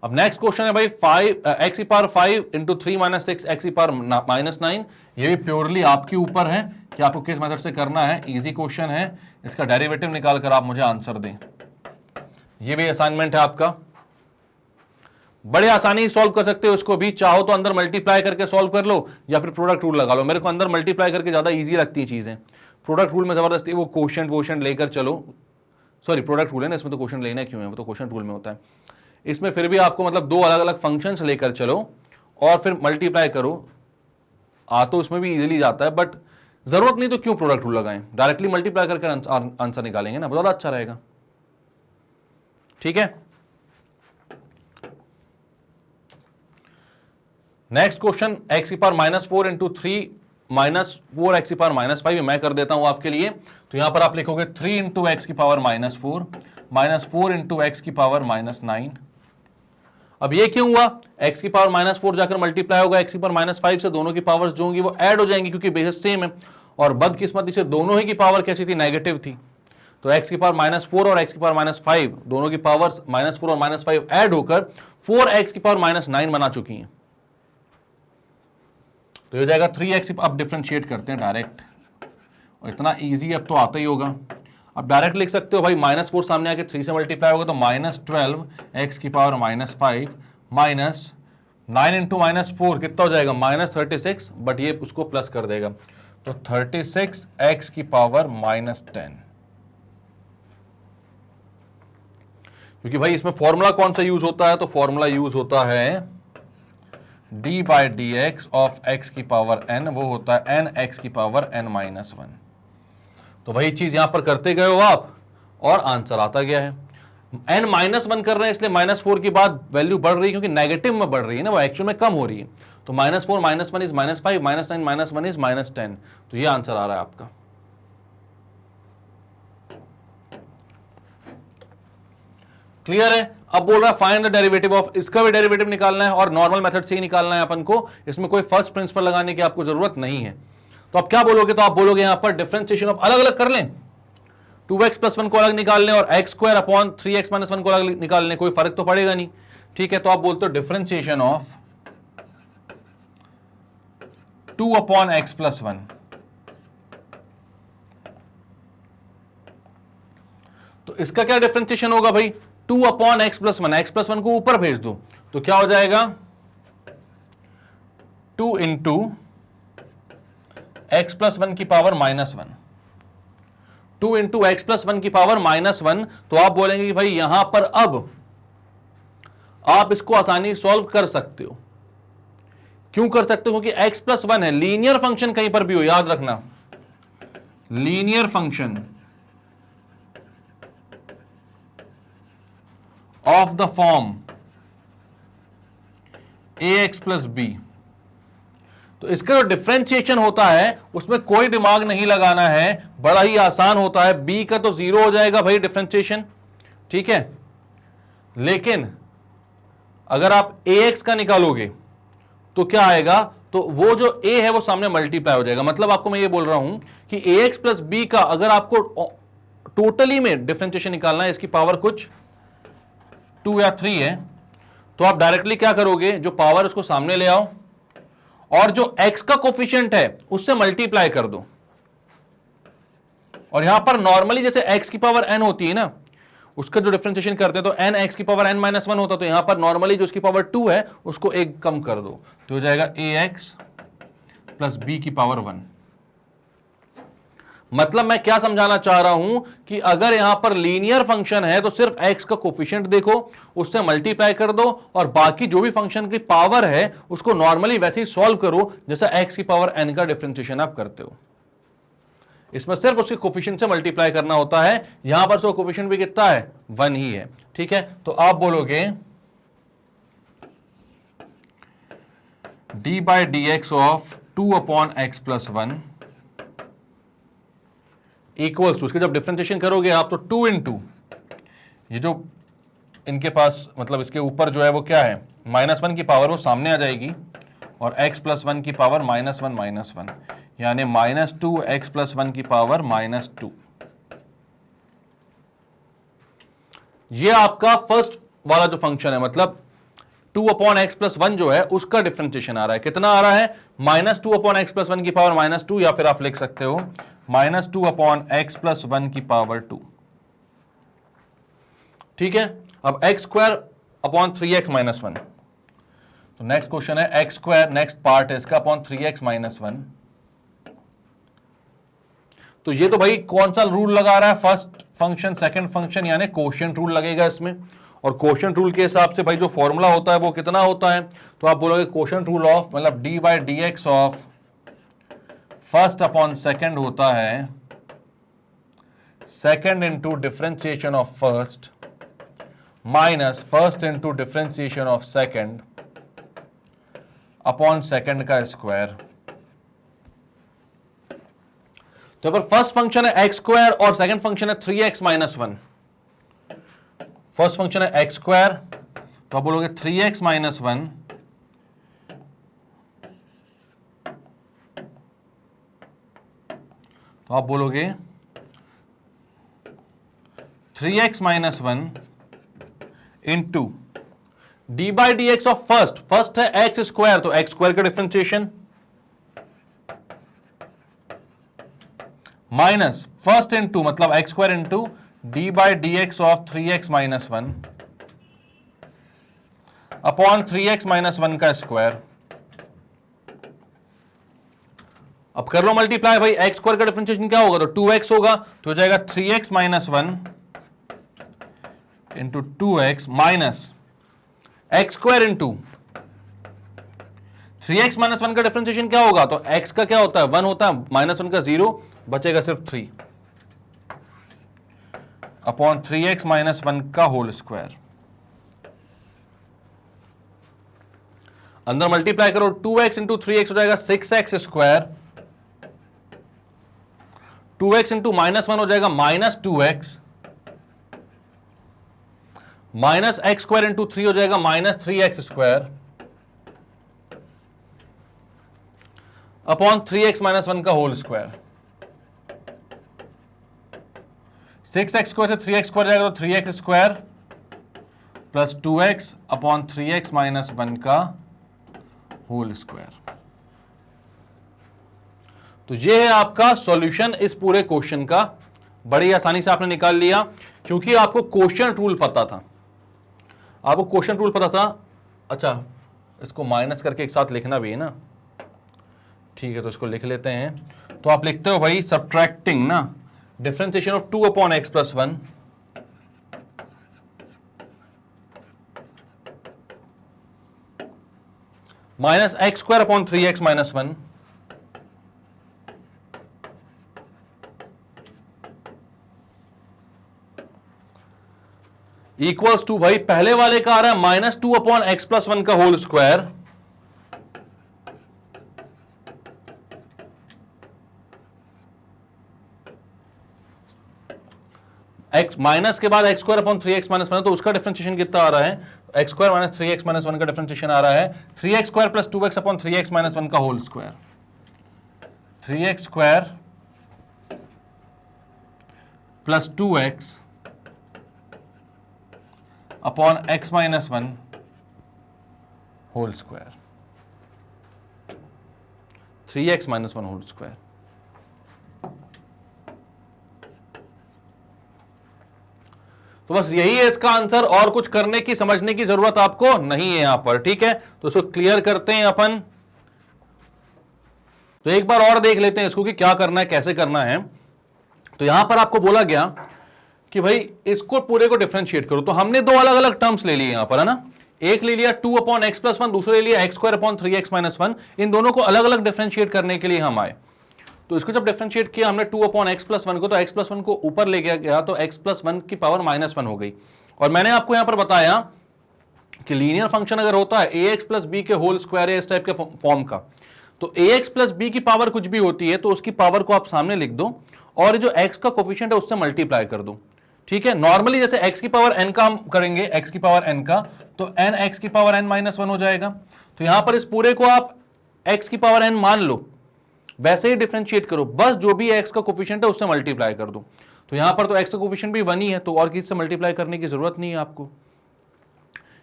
अब नेक्स्ट क्वेश्चन है भाई 5 x power 5 into 3 minus 6 x power minus 9। ये भी प्योरली आपके ऊपर है कि आपको किस मेथड से करना है। इजी क्वेश्चन है, इसका डेरिवेटिव निकाल कर आप मुझे आंसर दें। ये भी असाइनमेंट है आपका, बड़े आसानी से सॉल्व कर सकते हो इसको भी। चाहो तो अंदर मल्टीप्लाई करके सॉल्व कर लो या फिर प्रोडक्ट रूल लगा लो। मेरे को अंदर मल्टीप्लाई करके ज्यादा इजी लगती है चीजें। प्रोडक्ट रूल में जबरदस्ती वो क्वोशंट लेकर चलो, सॉरी प्रोडक्ट रूल है ना, इसमें तो क्वोशंट लेना क्यों है, वो तो क्वोशंट रूल में होता है। इसमें फिर भी आपको मतलब दो अलग अलग फंक्शंस लेकर चलो और फिर मल्टीप्लाई करो। आ तो उसमें भी इजीली जाता है, बट जरूरत नहीं तो क्यों प्रोडक्ट रूल लगाएं, डायरेक्टली मल्टीप्लाई करके आंसर निकालेंगे ना, ज्यादा अच्छा रहेगा। ठीक है, नेक्स्ट क्वेश्चन एक्स की power minus 4 into 3 minus 4 x की पावर माइनस 5, मैं कर देता हूं आपके लिए। तो यहां पर आप लिखोगे 3 इंटू एक्स की power minus 4 minus 4 into x की पावर माइनस 9। अब ये क्यों हुआ, x की पावर माइनस 4 जाकर मल्टीप्लाई होगा x की पावर माइनस 5 से, दोनों की पावर्स जो होंगी वो ऐड हो जाएंगी क्योंकि बेसिस सेम है। और बदकिस्मती से दोनों ही की पावर कैसी थी, नेगेटिव थी। तो x की पावर माइनस 4 और x की पावर माइनस 5 दोनों की पावर्स माइनस 4 और माइनस 5 ऐड होकर 4x की पावर माइनस 9 बना चुकी हैं। तो ये जाएगा 3x। अब डिफरेंशिएट करते हैं डायरेक्ट, और इतना ईजी अब तो आता ही होगा। अब डायरेक्ट लिख सकते हो भाई, माइनस 4 सामने आके 3 से मल्टीप्लाई होगा तो माइनस 12 एक्स की power minus 5 minus 9 into minus 4 कितना हो जाएगा, माइनस 36, बट ये उसको प्लस कर देगा तो 36 एक्स की पावर माइनस 10। क्योंकि भाई इसमें फॉर्मूला कौन सा यूज होता है, तो फॉर्मूला यूज होता है D by d x of x की पावर एन, वो होता है एन एक्स की पावर एन माइनस 1। तो वही चीज यहां पर करते गए हो आप और आंसर आता गया है। n माइनस 1 कर रहे हैं इसलिए माइनस 4 के बाद वैल्यू बढ़ रही है, क्योंकि नेगेटिव में बढ़ रही है ना, वो एक्चुअल में कम हो रही है। तो minus 4 minus 1 is minus 5 minus 9 minus 1 is minus 10। तो ये आंसर आ रहा है आपका। क्लियर है। अब बोल रहा है फाइंड द डेरिवेटिव ऑफ, इसका भी डेरिवेटिव निकालना है और नॉर्मल मेथड से ही निकालना है अपन को, इसमें कोई फर्स्ट प्रिंसिपल लगाने की आपको जरूरत नहीं है। तो आप क्या बोलोगे, तो आप बोलोगे यहां पर डिफरेंशिएशन ऑफ अलग अलग कर लें, 2x प्लस 1 को अलग निकाल लें और x square upon 3x minus 1 को अलग निकाल लें, कोई फर्क तो पड़ेगा नहीं। ठीक है, तो आप बोलते हो differentiation of 2 upon x plus 1। तो इसका क्या डिफरेंशिएशन होगा भाई, 2 upon x plus 1, x plus 1 को ऊपर भेज दो तो क्या हो जाएगा 2 इंटू एक्स प्लस 1 की power minus 1, 2 into x plus 1 की पावर माइनस 1। तो आप बोलेंगे कि भाई यहां पर अब आप इसको आसानी सॉल्व कर सकते हो। क्यों कर सकते हो, क्योंकि x प्लस 1 है, लीनियर फंक्शन कहीं पर भी हो, याद रखना linear function of the form ax plus B. तो इसका जो डिफरेंशिएशन होता है उसमें कोई दिमाग नहीं लगाना है, बड़ा ही आसान होता है। b का तो 0 हो जाएगा भाई डिफरेंशिएशन, ठीक है। लेकिन अगर आप ax का निकालोगे तो क्या आएगा, तो वो जो a है वो सामने मल्टीप्लाई हो जाएगा। मतलब आपको मैं ये बोल रहा हूं कि ax प्लस b का अगर आपको टोटली में डिफरेंशिएशन निकालना है, इसकी पावर कुछ 2 या 3 है, तो आप डायरेक्टली क्या करोगे, जो पावर उसको सामने ले आओ और जो x का कोफिशिएंट है उससे मल्टीप्लाई कर दो। और यहां पर नॉर्मली जैसे x की पावर n होती है ना, उसका जो डिफरेंशिएशन करते हैं तो n x की पावर n माइनस 1 होता, तो यहां पर नॉर्मली जो उसकी पावर 2 है उसको एक कम कर दो तो हो जाएगा ax प्लस b की पावर 1। मतलब मैं क्या समझाना चाह रहा हूं कि अगर यहां पर लीनियर फंक्शन है तो सिर्फ x का कोफिशिएंट देखो, उससे मल्टीप्लाई कर दो और बाकी जो भी फंक्शन की पावर है उसको नॉर्मली वैसे ही सॉल्व करो जैसा x की पावर n का डिफरेंशिएशन आप करते हो। इसमें सिर्फ उसके कोफिशिएंट से मल्टीप्लाई करना होता है, यहां पर उसका कोफिशिएंट भी कितना है, 1 ही है। ठीक है, तो आप बोलोगे d by d x of 2/x+1 equals to, इसके जब डिफरेंशिएशन करोगे आप तो 2 इंटू ये जो इनके पास मतलब इसके ऊपर जो है वो क्या है, -1 की पावर वो सामने आ जाएगी और x+1 की पावर -1 यानी -2x+1 की पावर -2। ये आपका फर्स्ट वाला जो फंक्शन है, मतलब 2/x+1 जो है उसका डिफरेंशिएशन आ रहा है, कितना आ रहा है, -2/x+1 की पावर -2, या फिर आप लिख सकते हो -2/x+1 की पावर 2। ठीक है, अब x²/3x-1, तो नेक्स्ट क्वेश्चन है x², नेक्स्ट पार्ट है इसका अपॉन 3x-1। तो ये तो भाई कौन सा रूल लगा रहा है, फर्स्ट फंक्शन सेकंड फंक्शन, यानी कोशिएंट रूल लगेगा इसमें, और कोशिएंट रूल के हिसाब से भाई जो फॉर्मूला होता है वो कितना होता है, तो आप बोलोगे कोशिएंट रूल ऑफ मतलब D by d x of first upon second होता है second into differentiation of first minus first into differentiation of second upon second का स्क्वायर। तो पर फर्स्ट फंक्शन है x² और सेकंड फंक्शन है 3x-1। फर्स्ट फंक्शन है x², तो आप बोलोगे 3x-1 तो आप बोलोगे 3x-1 into d by d x of first है x², तो x² का डिफरेंशिएशन माइनस फर्स्ट इंटू मतलब x² into d by d x of 3x-1 upon 3x-1 का स्क्वायर। अब कर लो मल्टीप्लाई भाई, x² का डिफरेंशिएशन क्या होगा, तो 2x होगा, तो हो जाएगा 3x-1 into 2x minus x² into 3x-1 का डिफरेंशिएशन क्या होगा, तो x का क्या होता है 1 होता है, -1 का 0, बचेगा सिर्फ 3 अपॉन 3x-1 का होल स्क्वायर। अंदर मल्टीप्लाई करो, 2x इंटू 3x हो जाएगा 6x², 2x इंटू -1 हो जाएगा -2x, माइनस x² इंटू 3 हो जाएगा -3x² अपॉन 3x-1 का होल स्क्वायर। 6x² से 3x² जाएगा तो 3x² plus 2x upon 3x-1 का होल स्क्वायर। तो ये है आपका सॉल्यूशन इस पूरे क्वेश्चन का, बड़ी आसानी से आपने निकाल लिया क्योंकि आपको कोशिएंट रूल पता था, आपको कोशिएंट रूल पता था। अच्छा, इसको माइनस करके एक साथ लिखना भी है ना, ठीक है, तो इसको लिख लेते हैं। तो आप लिखते हो भाई सब्ट्रैक्टिंग ना differentiation of 2/x+1 minus x² upon 3x-1 equals to, भाई पहले वाले का आ रहा है -2/x+1 का होल स्क्वायर x माइनस के बाद x² अपॉन 3x-1, तो उसका डिफरेंशिएशन कितना आ रहा है, x² माइनस 3x-1 का डिफरेंशिएशन आ रहा है 3x² plus 2x upon 3x-1 का whole square. 3x² plus 2x upon x-1 whole square, 3x-1 whole square. तो बस यही है इसका आंसर, और कुछ करने की समझने की जरूरत आपको नहीं है यहां पर, ठीक है। तो इसको क्लियर करते हैं अपन, तो एक बार और देख लेते हैं इसको कि क्या करना है, कैसे करना है। तो यहां पर आपको बोला गया कि भाई इसको पूरे को डिफरेंशिएट करो, तो हमने दो अलग अलग टर्म्स ले लिए यहां पर, है ना, एक ले लिया 2/x+1, दूसरा ले लिया x² अपॉन 3x-1, इन दोनों को अलग अलग डिफरेंशिएट करने के लिए हम आए। तो इसको जब डिफरेंशिएट किया हमने 2 अपॉन एक्स प्लस वन को, तो एक्स प्लस वन को ऊपर ले गया तो एक्स प्लस वन की पावर माइनस वन हो गई। और मैंने आपको यहां पर बताया कि लीनियर फंक्शन अगर होता है ए एक्स प्लस बी के होल स्क्वायर है इस टाइप के फॉर्म का, तो ए एक्स प्लस बी की पावर कुछ भी होती है तो उसकी पावर को आप सामने लिख दो और जो एक्स का कोफिशिएंट है उससे मल्टीप्लाई कर दो। ठीक है, नॉर्मली जैसे एक्स की पावर एन का हम करेंगे, एक्स की पावर एन का, तो एन एक्स की पावर एन माइनस वन हो जाएगा। तो यहां पर इस पूरे को आप एक्स की पावर एन मान लो, वैसे ही डिफरेंशिएट करो, बस जो भी एक्स का कोफिशिएंट है उससे मल्टीप्लाई कर दो। तो यहां पर तो एक्स का कोफिशिएंट भी वन ही है, तो और किसी से मल्टीप्लाई करने की जरूरत नहीं है आपको।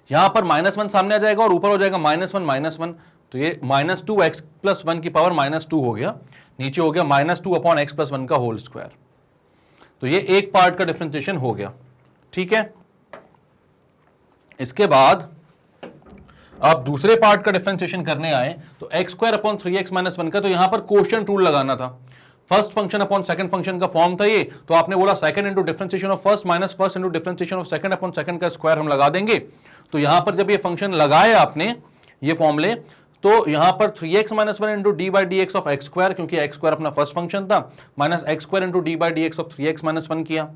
यहां पर माइनस वन सामने आ जाएगा और ऊपर हो जाएगा माइनस वन, तो ये minus two x plus one की पावर माइनस टू हो गया, नीचे हो गया minus two upon x plus one का होल स्क्वायर। तो ये एक पार्ट का डिफरेंशिएशन हो गया। ठीक है, इसके बाद आप दूसरे पार्ट का डिफरेंशिएशन करने आए तो x square upon three x minus one का, तो यहां पर कोशिएंट रूल लगाना था। First function upon second function का फॉर्म था ये, तो आपने बोला second into differentiation of first minus first into differentiation of second upon second का स्क्वायर हम लगा देंगे। तो यहां पर जब ये फंक्शन लगाए आपने ये फॉर्मूले, तो यहां पर 3x minus one into d by d x of x square, क्योंकि एक्स स्क्वायर अपना फर्स्ट फंक्शन था, minus x square into d by d x of 3x minus one किया।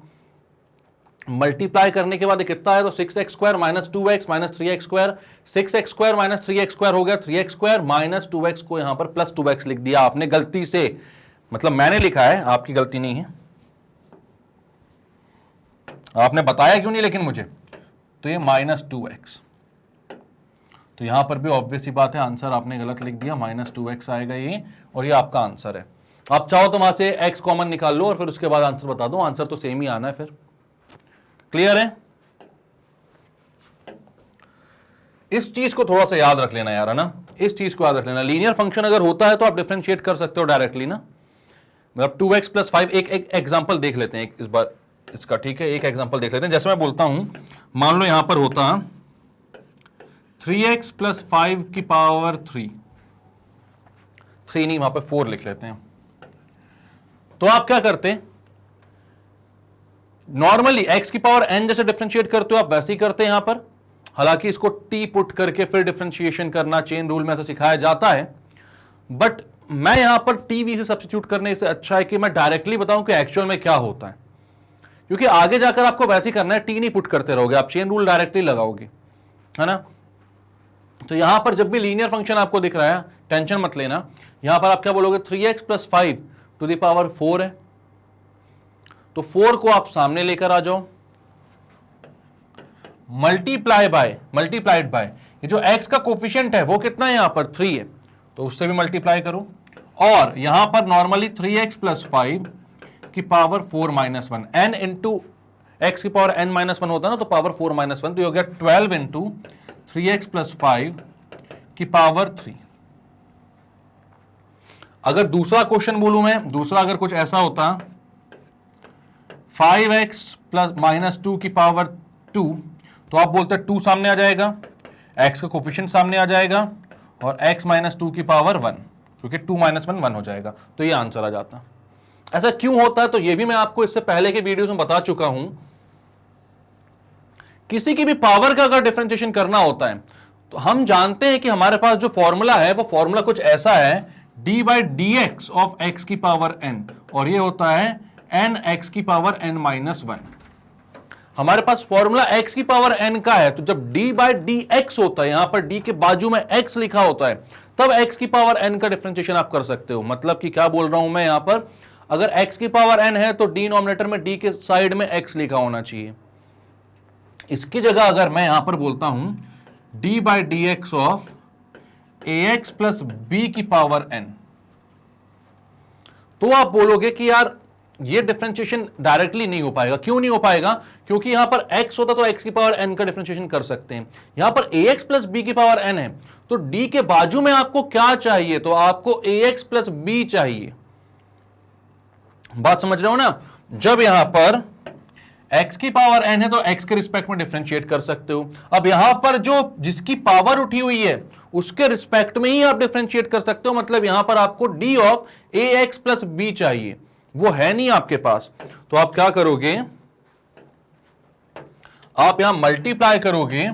मल्टीप्लाई करने के बाद कितना है, तो 6x square minus 2x minus 3x square, 6x square minus 3x square हो गया 3x स्क्वायर माइनस 2x को यहां पर प्लस 2x लिख दिया आपने गलती से, मतलब मैंने लिखा है, आपकी गलती नहीं है। आपने बताया क्यों नहीं लेकिन मुझे, तो ये माइनस 2x, तो यहां पर भी ऑब्वियस ही बात है आंसर आपने गलत लिख दिया, माइनस 2x आएगा ये, और ये आपका आंसर है। आप चाहो तो वहां से x कॉमन निकाल लो और फिर उसके बाद आंसर बता दो, आंसर तो सेम ही आना है फिर। क्लियर है? इस चीज को थोड़ा सा याद रख लेना यार, है ना, इस चीज को याद रख लेना। लीनियर फंक्शन अगर होता है तो आप डिफरेंशिएट कर सकते हो डायरेक्टली ना, मतलब 2x प्लस 5। एक एग्जांपल देख लेते हैं इस बार इसका। ठीक है, एक एग्जांपल देख लेते हैं। जैसे मैं बोलता हूं, मान लो यहां पर होता 3x प्लस 5 की पावर 3 नहीं, वहां पर 4 लिख लेते हैं। तो आप क्या करते, नॉर्मली x की पावर n जैसे डिफरेंशिएट करते हो आप वैसे ही करते हैं यहां पर, हालांकि इसको t पुट करके फिर डिफरेंशिएशन करना चेन रूल में ऐसा सिखाया जाता है, बट मैं यहां पर टी से सब्स्टिट्यूट करने से अच्छा है कि मैं डायरेक्टली बताऊं कि एक्चुअल में क्या होता है, क्योंकि आगे जाकर आपको वैसे ही करना है, टी नहीं पुट करते रहोगे आप, चेन रूल डायरेक्टली लगाओगे, है ना। तो यहां पर जब भी लीनियर फंक्शन आपको दिख रहा है टेंशन मत लेना, यहां पर आप क्या बोलोगे, 3x plus 5 to the power 4 है, तो 4 को आप सामने लेकर आ जाओ, मल्टीप्लाइड बाय ये जो x का कोफिशिएंट है वो कितना है, यहां पर 3 है, तो उससे भी मल्टीप्लाई करो, और यहां पर नॉर्मली 3x प्लस 5 की power 4 minus one, n into x की पावर n माइनस वन होता है ना, तो पावर 4 माइनस वन, तो ये हो गया 12 इंटू 3x प्लस 5 की पावर 3। अगर दूसरा क्वेश्चन बोलूं मैं, दूसरा अगर कुछ ऐसा होता 5x प्लस माइनस 2 की पावर 2, तो आप बोलते 2 सामने आ जाएगा, x का कोफिशिएंट सामने आ जाएगा, और x माइनस 2 की पावर 1, क्योंकि 2 माइनस 1 1 हो जाएगा, तो ये आंसर आ जाता। ऐसा क्यों होता है, तो ये भी मैं आपको इससे पहले के वीडियोस में बता चुका हूं। किसी की भी पावर का अगर डिफरेंशिएशन करना होता है तो हम जानते हैं कि हमारे पास जो फॉर्मूला है वो फॉर्मूला कुछ ऐसा है, D by d x of x की पावर n, और ये होता है n x की पावर n माइनस 1। हमारे पास फॉर्मूला x की पावर n का है, तो जब d बाई डी एक्स होता है, यहां पर d के बाजू में x लिखा होता है, तब x की पावर n का डिफरेंशिएशन आप कर सकते हो। मतलब कि क्या बोल रहा हूं मैं, यहां पर अगर x की पावर n है तो डिनोमिनेटर में d के साइड में x लिखा होना चाहिए। इसकी जगह अगर मैं यहां पर बोलता हूं d by d x of ax plus b की पावर n, तो आप बोलोगे कि यार ये डिफरेंशिएशन डायरेक्टली नहीं हो पाएगा। क्यों नहीं हो पाएगा, क्योंकि यहां पर x होता तो x की पावर n का डिफरेंशिएशन कर सकते हैं, यहां पर ax प्लस b की पावर n है, तो d के बाजू में आपको क्या चाहिए, तो आपको ax प्लस b चाहिए। बात समझ रहे हो ना, जब यहां पर x की पावर n है तो x के रिस्पेक्ट में डिफरेंशिएट कर सकते हो। अब यहां पर जो जिसकी पावर उठी हुई है उसके रिस्पेक्ट में ही आप डिफरेंशिएट कर सकते हो, मतलब यहां पर आपको d of ax plus b चाहिए, वो है नहीं आपके पास। तो आप क्या करोगे, आप यहां मल्टीप्लाई करोगे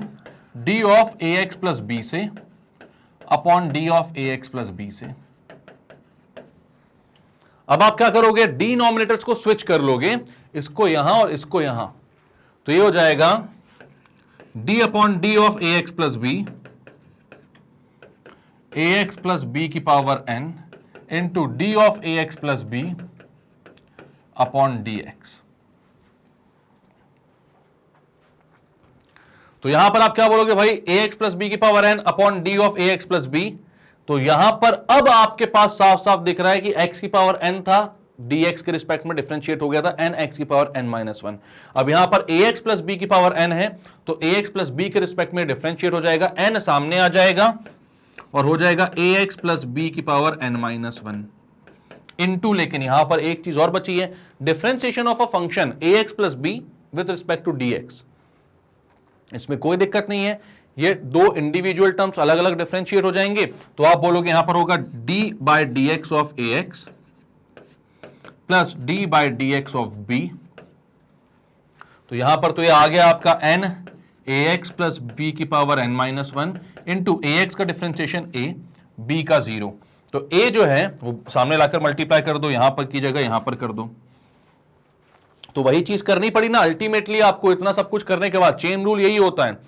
d of ax plus b से upon d of ax plus b से। अब आप क्या करोगे, डिनोमिनेटर्स को स्विच कर लोगे, इसको यहां और इसको यहां, तो ये हो जाएगा d upon D of A X plus B, A X plus B की power n into D of A X plus B upon D X. तो यहां पर आप क्या बोलोगे भाई, ए एक्स प्लस बी की power n upon D of A X plus B. तो यहां पर अब आपके पास साफ साफ दिख रहा है कि x की पावर n था, dx के रिस्पेक्ट में डिफरेंशिएट हो गया था n x की पावर n माइनस वन। अब यहां पर ax प्लस बी की पावर n है, तो ax प्लस बी के रिस्पेक्ट में डिफरेंशिएट हो जाएगा, n सामने आ जाएगा और हो जाएगा ax प्लस बी की power n minus one into, लेकिन यहां पर एक चीज और बची है, differentiation of a function ax plus b with respect to dx। इसमें कोई दिक्कत नहीं है, ये दो इंडिविजुअल टर्म्स अलग अलग डिफरेंशिएट हो जाएंगे, तो आप बोलोगे यहां पर होगा d by D x of A X plus d by D x of B. तो यहां पर तो ये आ गया आपका n A X plus B की power n minus one into A X का डिफरेंशिएशन a, b का 0। तो a जो है वो सामने लाकर मल्टीप्लाई कर दो, यहां पर की जगह यहां पर कर दो, तो वही चीज करनी पड़ी ना अल्टीमेटली आपको। इतना सब कुछ करने के बाद चेन रूल यही होता है,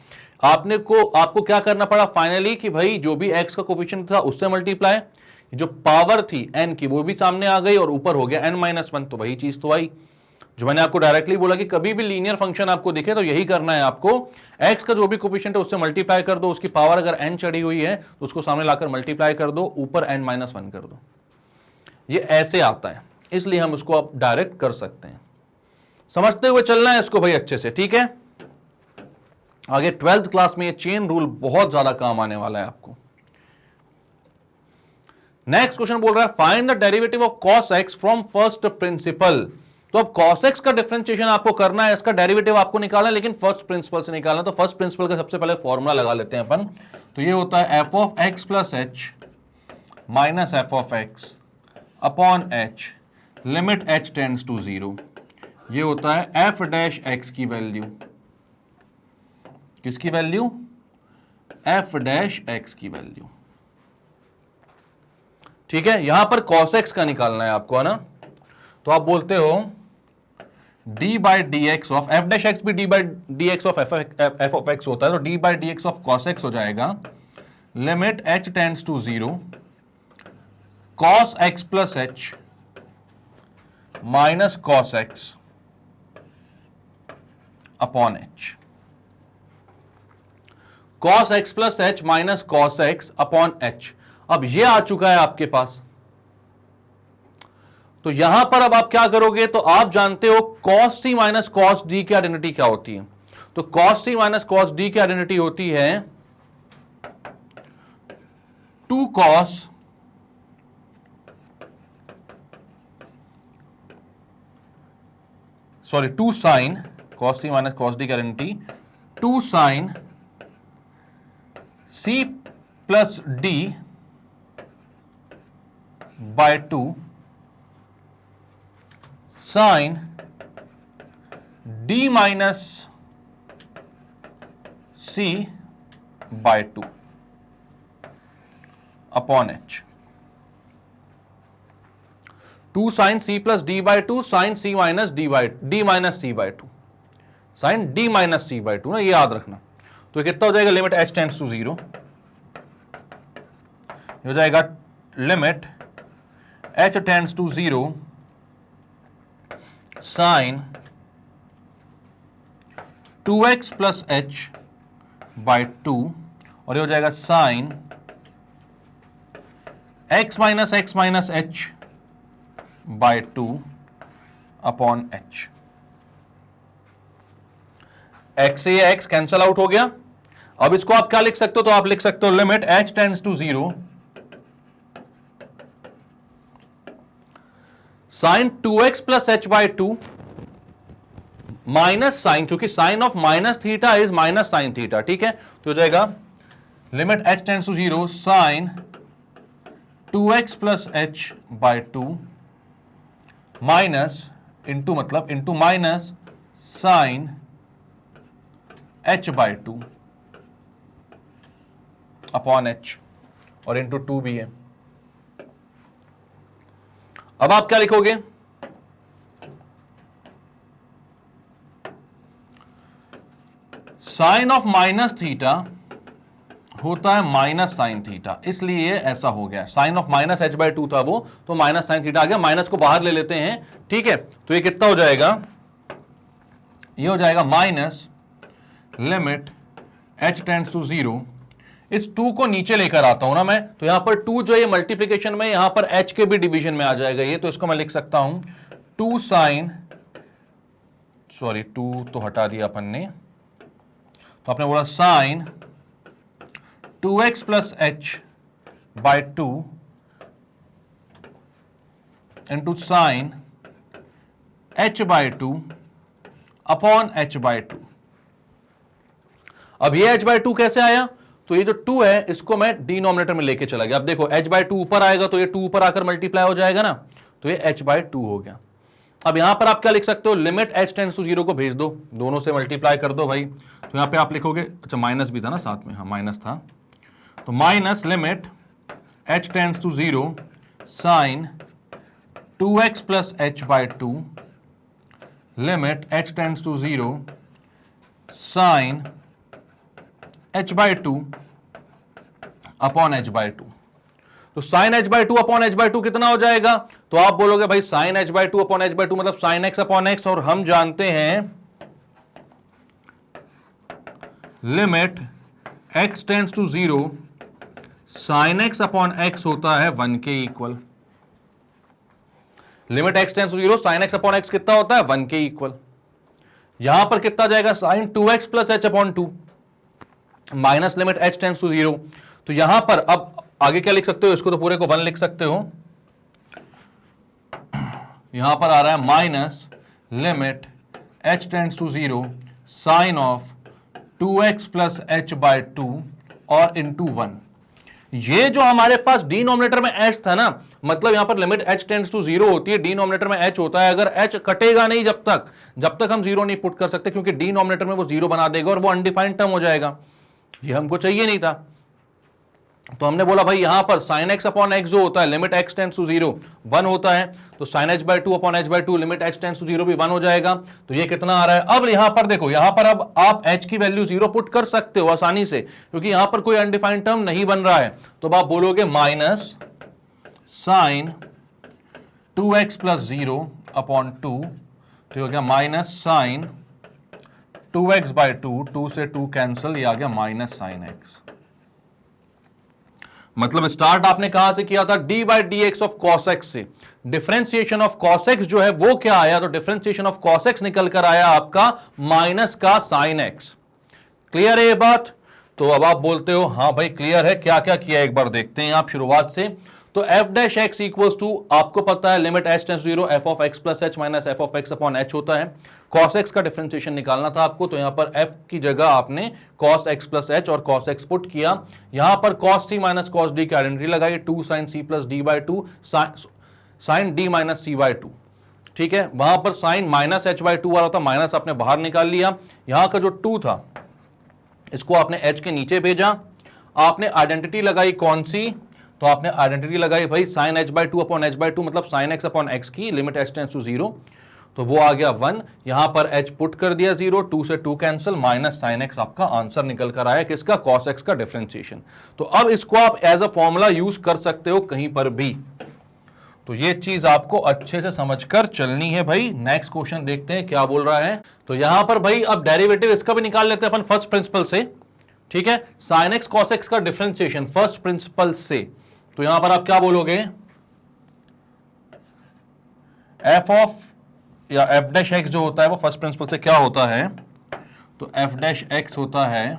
आपको क्या करना पड़ा फाइनली कि भाई जो भी x का कोफिशिएंट था उससे मल्टीप्लाई, जो पावर थी n की वो भी सामने आ गई और ऊपर हो गया n माइनस वन। तो वही चीज तो आई जो मैंने आपको डायरेक्टली बोला कि कभी भी लीनियर फंक्शन आपको दिखे तो यही करना है आपको, x का जो भी कोफिशिएंट है उससे मल्टीप्लाई कर दो, उसकी पावर अगर n चढ़ी हुई है तो उसको सामने लाकर मल्टीप्लाई कर दो, ऊपर n माइनस वन कर दो। ये ऐसे आता है, इसलिए हम उसको आप डायरेक्ट कर सकते हैं। समझते हुए चलना है इसको भाई अच्छे से, ठीक है। आगे 12th क्लास में ये चेन रूल बहुत ज्यादा काम आने वाला है आपको। नेक्स्ट क्वेश्चन बोल रहा है find the derivative of cos x from first principle. तो अब cos x का डिफरेंशिएशन आपको करना है, इसका डेरिवेटिव आपको निकालना है, लेकिन फर्स्ट प्रिंसिपल से निकालना है। तो फर्स्ट प्रिंसिपल का सबसे पहले फॉर्मूला लगा लेते हैं अपन। तो ये होता है f of x plus H minus f of x upon h limit h tends to 0। ये होता है f डैश x की वैल्यू, किसकी वैल्यू, f डैश x की वैल्यू, ठीक है। यहां पर cos x का निकालना है आपको, है ना। तो आप बोलते हो d by d x of f dash x भी d by d x of f of x होता है, तो d by d x of cos x हो जाएगा limit h tends to 0 cos x plus h minus cos x upon h। cos x plus H minus cos x upon h। अब ये आ चुका है आपके पास, तो यहां पर अब आप क्या करोगे, तो आप जानते हो cos c minus cos d की आइडेंटिटी क्या होती है। तो cos c minus cos d की आइडेंटिटी होती है 2 cos sorry 2 sin cos c minus cos d की identity 2 sin c plus d by 2 sin d minus c by 2 upon h। 2 sin c plus d by 2 sin c minus d minus c by 2 sin d minus c by 2 ना, ये याद रखना। तो कितना हो जाएगा, लिमिट h टेंड्स टू 0 हो जाएगा limit h tends to 0 sin 2x plus h by 2 और ये हो जाएगा sin x minus h by 2 upon h। x से ये x कैंसल आउट हो गया। अब इसको आप क्या लिख सकते हो, तो आप लिख सकते हो limit h tends to 0 sine 2x plus h by 2 minus sine, क्योंकि sine of minus theta is minus sine theta, ठीक है। तो हो जाएगा limit h tends to 0 sine 2x plus h by 2 minus into मतलब into minus sine h by 2 upon h और इंटू 2 भी है। अब आप क्या लिखोगे, साइन ऑफ माइनस थीटा होता है माइनस साइन थीटा, इसलिए ऐसा हो गया। Sine of minus H by two था वो, तो माइनस साइन थीटा आ गया। माइनस को बाहर ले लेते हैं, ठीक है, तो ये कितना हो जाएगा, ये हो जाएगा minus limit h tends to 0। इस 2 को नीचे लेकर आता हूं ना मैं, तो यहां पर 2 जो है मल्टीप्लीकेशन में, यहां पर h के भी डिवीजन में आ जाएगा ये, तो इसको मैं लिख सकता हूं 2 साइन, सॉरी 2 तो हटा दिया अपन ने, तो आपने बोला sine 2x plus h by 2 into sine h by 2 upon h by 2। अब ये h बाई 2 कैसे आया, तो ये जो 2 है इसको मैं डिनोमिनेटर में लेके चला गया। अब देखो h बाई 2 ऊपर आएगा तो ये 2 ऊपर आकर मल्टीप्लाई हो जाएगा ना, तो ये h बाई 2 हो गया। अब यहां पर आप क्या लिख सकते हो, लिमिट h टेंड्स टू 0 को भेज दो, दोनों से मल्टीप्लाई कर दो भाई, तो यहां पे आप लिखोगे, अच्छा माइनस भी था ना साथ में, हाँ माइनस था, तो minus limit h tends to 0 sine 2x plus h by 2 limit h tends to 0 sine h by 2 upon h by 2। तो sine h by 2 upon h by 2 कितना हो जाएगा, तो आप बोलोगे भाई sine h by 2 upon h by 2 मतलब साइन x अपॉन x, और हम जानते हैं limit x tends to 0 sine x upon x होता है 1 के equal. Limit x tends to 0 sine x upon x कितना होता है 1 के इक्वल। यहां पर कितना जाएगा, sine 2x plus h upon 2 minus limit h tends to 0। तो यहां पर अब आगे क्या लिख सकते हो, इसको तो पूरे को 1 लिख सकते हो, यहां पर आ रहा है minus limit h tends to 0 sine of 2x plus h by 2 और इंटू 1। ये जो हमारे पास डिनोमिनेटर में h था ना, मतलब यहां पर लिमिट h टेंड्स टू 0 होती है, डिनोमिनेटर में h होता है, अगर h कटेगा नहीं जब तक हम 0 नहीं पुट कर सकते, क्योंकि डिनोमिनेटर में वो 0 बना देगा और वो अनडिफाइंड टर्म हो जाएगा, ये हमको चाहिए नहीं था। तो हमने बोला भाई यहां पर sin x अपॉन x जो होता है, लिमिट x टेंड्स टू 0 1 होता है, तो sin h by 2 upon h by 2 limit h tends to 0 भी 1 हो जाएगा। तो ये कितना आ रहा है, अब यहां पर देखो, यहां पर अब आप h की वैल्यू 0 पुट कर सकते हो आसानी से, क्योंकि यहां पर कोई अनडिफाइंड टर्म नहीं बन रहा है। तो आप बोलोगे minus sine 2x plus 0 upon 2, तो हो गया माइनस साइन 2x बाई 2, 2 से 2 कैंसिल, ये आ गया माइनस साइन x। मतलब स्टार्ट आपने कहां से किया था, d by d x of cos x से। डिफरेंशिएशन ऑफ कॉस एक्स जो है वो क्या आया, तो डिफरेंशिएशन ऑफ कॉस एक्स निकल कर आया आपका माइनस का साइन एक्स। क्लियर है ये बात, तो अब आप बोलते हो हाँ भाई क्लियर है, क्या क्या किया एक बार देखते हैं आप शुरुआत से। तो f dash x equals to, आपको पता है limit H tends to 0 F of x plus H minus f of x upon h होता है। कॉस एक्स का डिफरेंशिएशन निकालना था आपको, तो यहां पर एफ की जगह आपने कॉस एक्स प्लस एच और कॉस एक्स पुट किया। यहां पर cos c minus cos d की आइडेंटिटी लगाई, 2 sine c plus D by 2 sine d minus c by 2, ठीक है। वहां पर साइन माइनस एच बाई 2 आ रहा था, माइनस आपने बाहर निकाल लिया। यहां का जो 2 था इसको आपने एच के नीचे भेजा, आपने आइडेंटिटी लगाई कौन सी, तो आपने आइडेंटिटी लगाई भाई sine h by 2 upon h by 2 मतलब साइन एक्स अपॉन एक्स की, लिमिट एच टेंड्स टू 0, तो वो आ गया 1। यहां पर h पुट कर दिया 0, 2 से 2 कैंसिल, माइनस साइन एक्स आपका आंसर निकल कर आया, किसका, कॉस एक्स का डिफरेंशिएशन। तो अब इसको आप एज अ फॉर्मूला यूज कर सकते हो कहीं पर भी। तो ये चीज आपको अच्छे से समझकर चलनी है भाई। नेक्स्ट क्वेश्चन देखते हैं क्या बोल रहा है। तो यहां पर भाई अब डेरिवेटिव इसका भी निकाल लेते हैं अपन फर्स्ट प्रिंसिपल से, ठीक है। साइन एक्स कॉस एक्स का डिफरेंशिएशन फर्स्ट प्रिंसिपल से, तो यहां पर आप क्या बोलोगे, एफ ऑफ या एफ डैश एक्स जो होता है वो फर्स्ट प्रिंसिपल से क्या होता है, तो एफ डैश एक्स होता है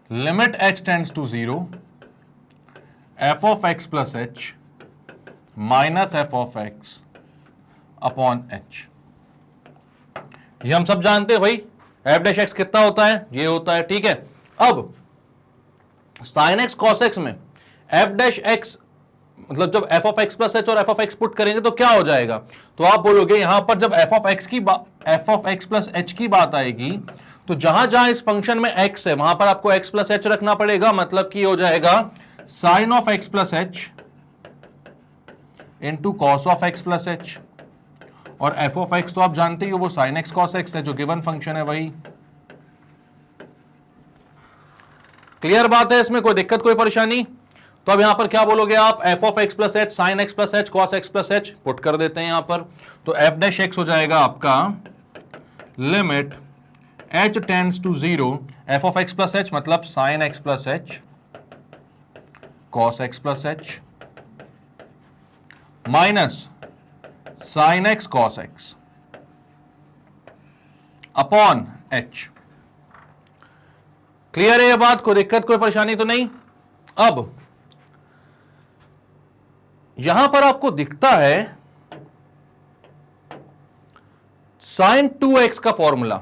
limit H tends to 0 F of x plus H minus f of x upon h. ये हम सब जानते हैं भाई, एफ डैश एक्स कितना होता है, ये होता है, ठीक है। अब साइन एक्स कॉस एक्स में एफ डैश एक्स मतलब जब F of x plus h और एफ ऑफ एक्स पुट करेंगे तो क्या हो जाएगा, तो आप बोलोगे यहां पर जब F of x plus H की बात आएगी, तो जहां जहां इस फंक्शन में एक्स है वहां पर आपको एक्स प्लस एच रखना पड़ेगा, मतलब कि हो जाएगा sine of x plus h into cos of x plus h, और एफ ऑफ एक्स तो आप जानते ही हो वो साइन एक्स कॉस एक्स है, जो गिवन फंक्शन है वही। क्लियर बात है, इसमें कोई दिक्कत कोई परेशानी? तो अब यहां पर क्या बोलोगे आप, F of x plus h sine x plus H cos x plus H put कर देते हैं यहां पर। तो एफ डैश एक्स हो जाएगा आपका limit H tends to 0, F of x plus H मतलब sine x plus H cos x plus H minus sine x cos x upon H. Clear है ये बात, कोई दिक्कत कोई परेशानी तो नहीं? अब यहां पर आपको दिखता है साइन 2x का फॉर्मूला।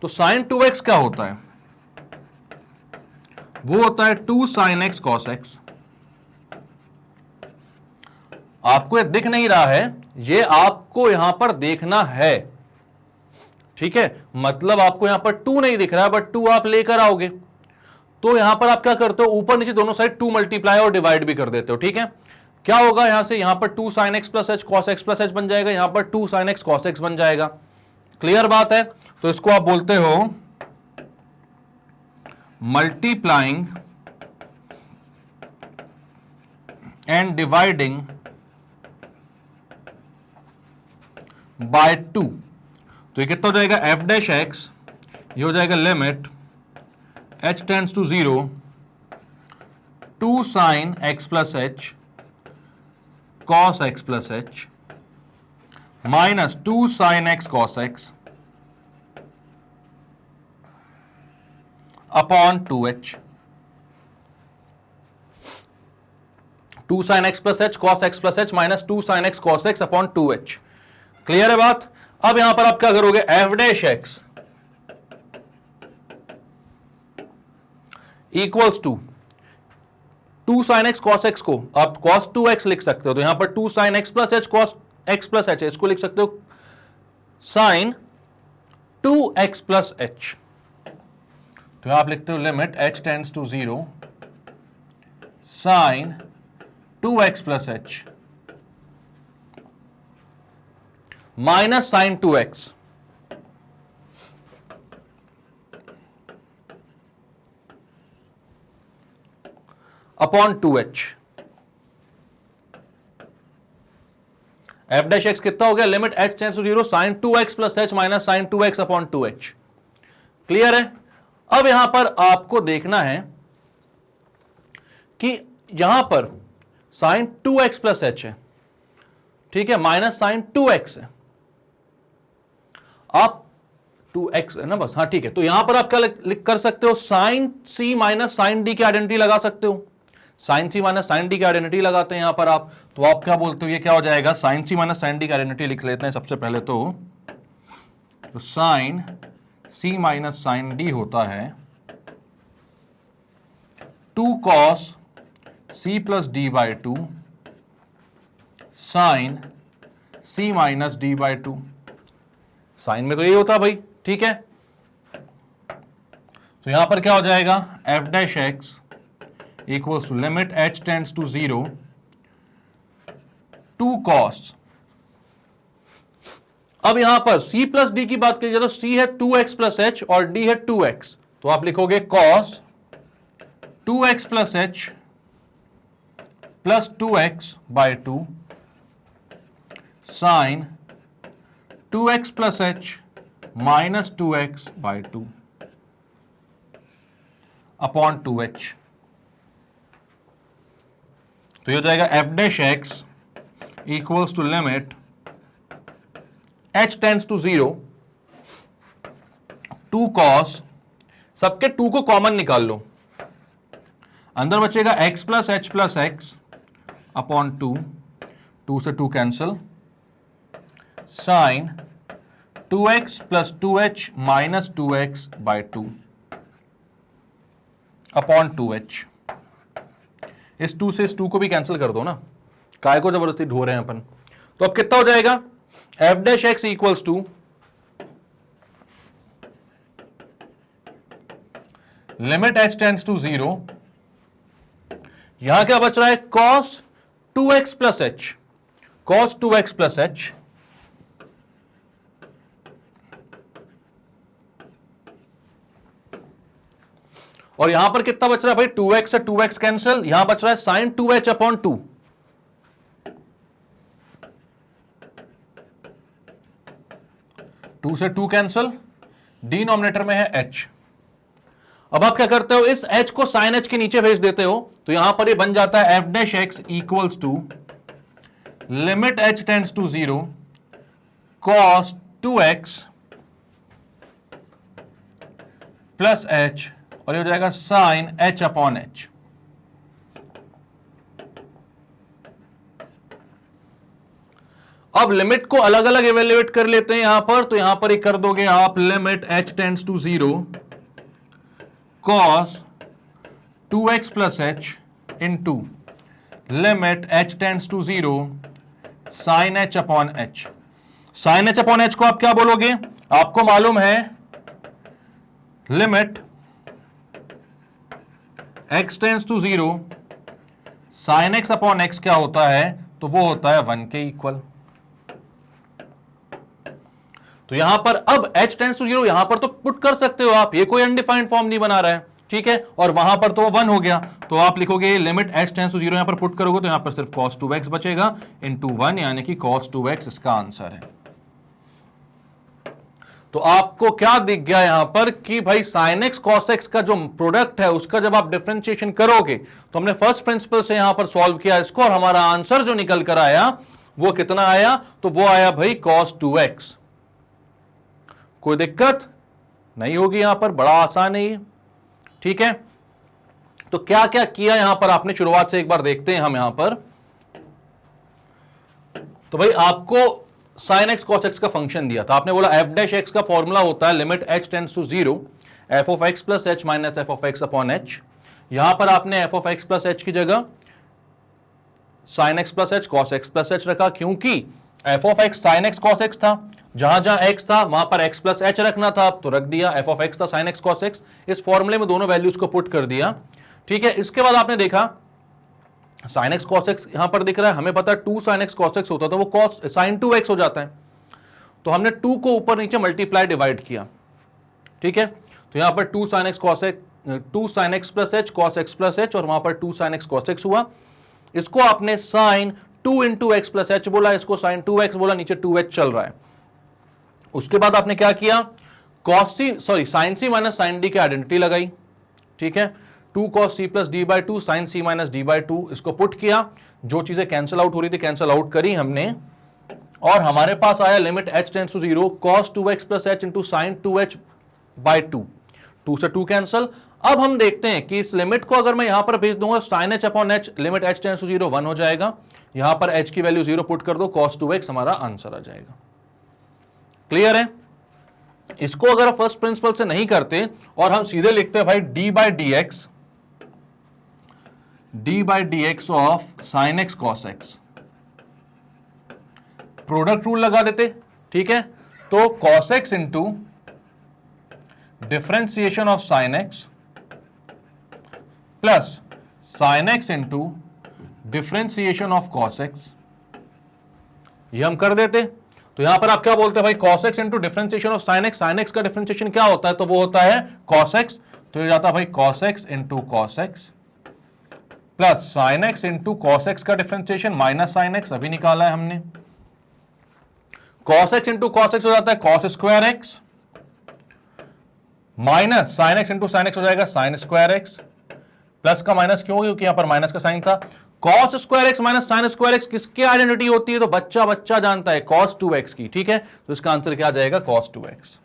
तो साइन 2x क्या होता है? वो होता है 2 साइन एक्स कॉस एक्स। आपको ये दिख नहीं रहा है, ये आपको यहां पर देखना है, ठीक है? मतलब आपको यहां पर 2 नहीं दिख रहा है, बट 2 आप लेकर आओगे। तो यहां पर आप क्या करते हो, ऊपर नीचे दोनों साइड 2 मल्टीप्लाई और डिवाइड भी कर देते हो, ठीक है? क्या होगा यहां से, यहां पर 2 sine x plus H cos x plus H बन जाएगा, यहां पर 2 साइन एक्स कॉस एक्स बन जाएगा। क्लियर बात है? तो इसको आप बोलते हो मल्टीप्लाइंग एंड डिवाइडिंग बाय 2। तो ये कितना हो जाएगा, एफ डैश एक्स, ये हो जाएगा limit H tends to 0 2 sine x plus H cos x plus H minus 2 sine x cos x upon 2h। 2 sine x plus H cos x plus H minus 2 sine x cos x upon 2h। Clear है बात? अब यहां पर आप क्या करोगे, f dash x equals to 2 sine x cos x को आप कॉस 2x लिख सकते हो, तो यहां पर 2 sine x plus H cos x plus H, इसको लिख सकते हो साइन 2x प्लस एच। तो आप लिखते हो limit h tends to 0 sine 2x plus H minus sine 2x upon 2h। F dash x कितना हो गया, limit h tends to 0 sine 2x plus H minus sine 2x upon 2h। Clear है? अब यहां पर आपको देखना है कि यहां पर साइन 2x प्लस एच है, ठीक है, माइनस साइन 2x है, आप 2x है ना बस, हाँ ठीक है। तो यहां पर आप क्या लिख कर सकते हो, sine c minus sine D की आइडेंटिटी लगा सकते हो। साइन सी माइनस साइन डी की आइडेंटिटी लगाते हैं यहां पर आप, तो आप क्या बोलते हो, ये क्या हो जाएगा, साइन सी माइनस साइन डी की आइडेंटिटी लिख लेते हैं सबसे पहले। तो साइन सी माइनस साइन डी होता है 2 cos c plus D by 2 sine C minus D by 2। Sine में तो यही होता भाई, ठीक है? तो यहां पर क्या हो जाएगा, f dash x equals to limit h tends to 0 2 cos। अब यहां पर c प्लस डी की बात करिए, तो c है 2x प्लस एच और d है 2x, तो आप लिखोगे cos 2x plus h plus 2x by 2 sine 2x plus H minus 2x by 2 upon 2h। तो ये हो जाएगा f dash x equals to limit h tends to 0 2 cos, सबके 2 को कॉमन निकाल लो, अंदर बचेगा x plus h plus x upon 2, 2 से 2 cancel, sine 2x plus 2h minus 2x by 2 upon 2h। इस 2 से इस 2 को भी कैंसिल कर दो ना, काय को जबरदस्ती ढो रहे हैं अपन। तो अब कितना हो जाएगा, f dash x equals to limit h tends to 0, यहां क्या बच रहा है, cos 2x plus h, cos 2x plus h, और यहां पर कितना बच रहा है भाई, 2x से 2x कैंसिल, यहां बच रहा है sin 2h अपॉन 2, टू से 2 कैंसिल, डिनोमिनेटर में है h। अब आप क्या करते हो, इस h को sin h के नीचे भेज देते हो, तो यहां पर ये बन जाता है f dash x equals to limit h tends to 0 cos 2x plus h, और ये हो जाएगा sin h अपॉन h। अब लिमिट को अलग अलग इवेल्युएट कर लेते हैं यहां पर, तो यहां पर ही कर दोगे आप limit h tends to 0 cos 2x plus h into limit h tends to 0 sin h upon h। sin h upon h को आप क्या बोलोगे, आपको मालूम है limit x tends to 0 sin x upon x क्या होता है, तो वो होता है 1 के इक्वल। तो यहां पर अब h टेंड्स टू 0 यहां पर तो पुट कर सकते हो आप, ये कोई अनडिफाइंड फॉर्म नहीं बना रहा है, ठीक है, और वहां पर तो 1 हो गया, तो आप लिखोगे लिमिट h टेंड्स टू 0, यहां पर पुट करोगे तो यहां पर सिर्फ cos 2x बचेगा इंटू 1, यानी कि cos 2x इसका आंसर है। तो आपको क्या दिख गया यहां पर कि भाई sin x cos x का जो प्रोडक्ट है उसका जब आप डिफरेंशिएशन करोगे, तो हमने फर्स्ट प्रिंसिपल से यहां पर सॉल्व किया इसको, और हमारा आंसर जो निकल कर आया वो कितना आया, तो वो आया भाई cos 2x। कोई दिक्कत नहीं होगी यहां पर, बड़ा आसान है ये, ठीक है। तो क्या क्या किया यहां पर आपने, शुरुआत से एक बार देखते हैं हम यहां पर। तो भाई आपको sin x cos x का फंक्शन दिया था, आपने बोला f डैश x का फॉर्मूला होता है limit h tends to 0 f of x plus h minus f of x upon h। यहां पर आपने f of x plus h की जगह sin x plus h cos x plus h रखा, क्योंकि f of x sin x cos x था, जहां जहां x था वहां पर x प्लस h रखना था, तो रख दिया, f ऑफ x था sin x cos x, इस फॉर्मूले में दोनों वैल्यूज को पुट कर दिया, ठीक है। इसके बाद आपने देखा sin x cos x यहां पर दिख रहा है, हमें पता है 2 sin x cos x होता था, वो cos sin 2x हो जाता है, तो हमने 2 को ऊपर नीचे मल्टीप्लाई डिवाइड किया, ठीक है। तो यहां पर 2 sin x cos x, 2 sin x plus h cos x plus h, और वहां पर 2 sin x cos x हुआ, इसको आपने sin 2 into x plus h बोला, इसको sin 2x बोला, नीचे 2h चल रहा है। उसके बाद आपने क्या किया, sin c minus sin d की आइडेंटिटी लगाई, ठीक है, 2 cos c plus D by 2 sine c minus D by 2, इसको पुट किया, जो चीजें कैंसिल आउट हो रही थी कैंसिल आउट करी हमने, और हमारे पास आया limit h tends to 0 cos 2x plus h into sine 2h by 2, 2 से 2 कैंसिल। अब हम देखते हैं कि इस लिमिट को अगर मैं यहां पर भेज दूंगा sin h upon h, limit h tends to 0 1 हो जाएगा, यहां पर h की वैल्यू 0 पुट कर दो, cos 2x हमारा आंसर आ जाएगा। क्लियर है। इसको अगर फर्स्ट प्रिंसिपल से नहीं करते और हम सीधे लिखते हैं भाई d by d x of sine x cos x, product rule लगा देते, ठीक है। तो cos x into differentiation of sine x plus sine x into differentiation of cos x, ये हम कर देते। तो यहां पर आप क्या बोलते हैं भाई, cos x into differentiation of sin x का डिफरेंशिएशन क्या होता है, तो वो होता है cos x, तो ये जाता है भाई cos x into cos x plus sin x into cos x का डिफरेंशिएशन माइनस sin x, अभी निकाला है हमने, cos x into cos x हो जाता है cos square x minus sin x into sin x हो जाएगा sin स्क्वायर x, प्लस का माइनस क्यों, क्योंकि यहां पर माइनस का साइन था। cos square x minus sine square x किसकी आइडेंटिटी होती है, तो बच्चा बच्चा जानता है cos 2x की, ठीक है। तो इसका आंसर क्या आ जाएगा, cos 2x।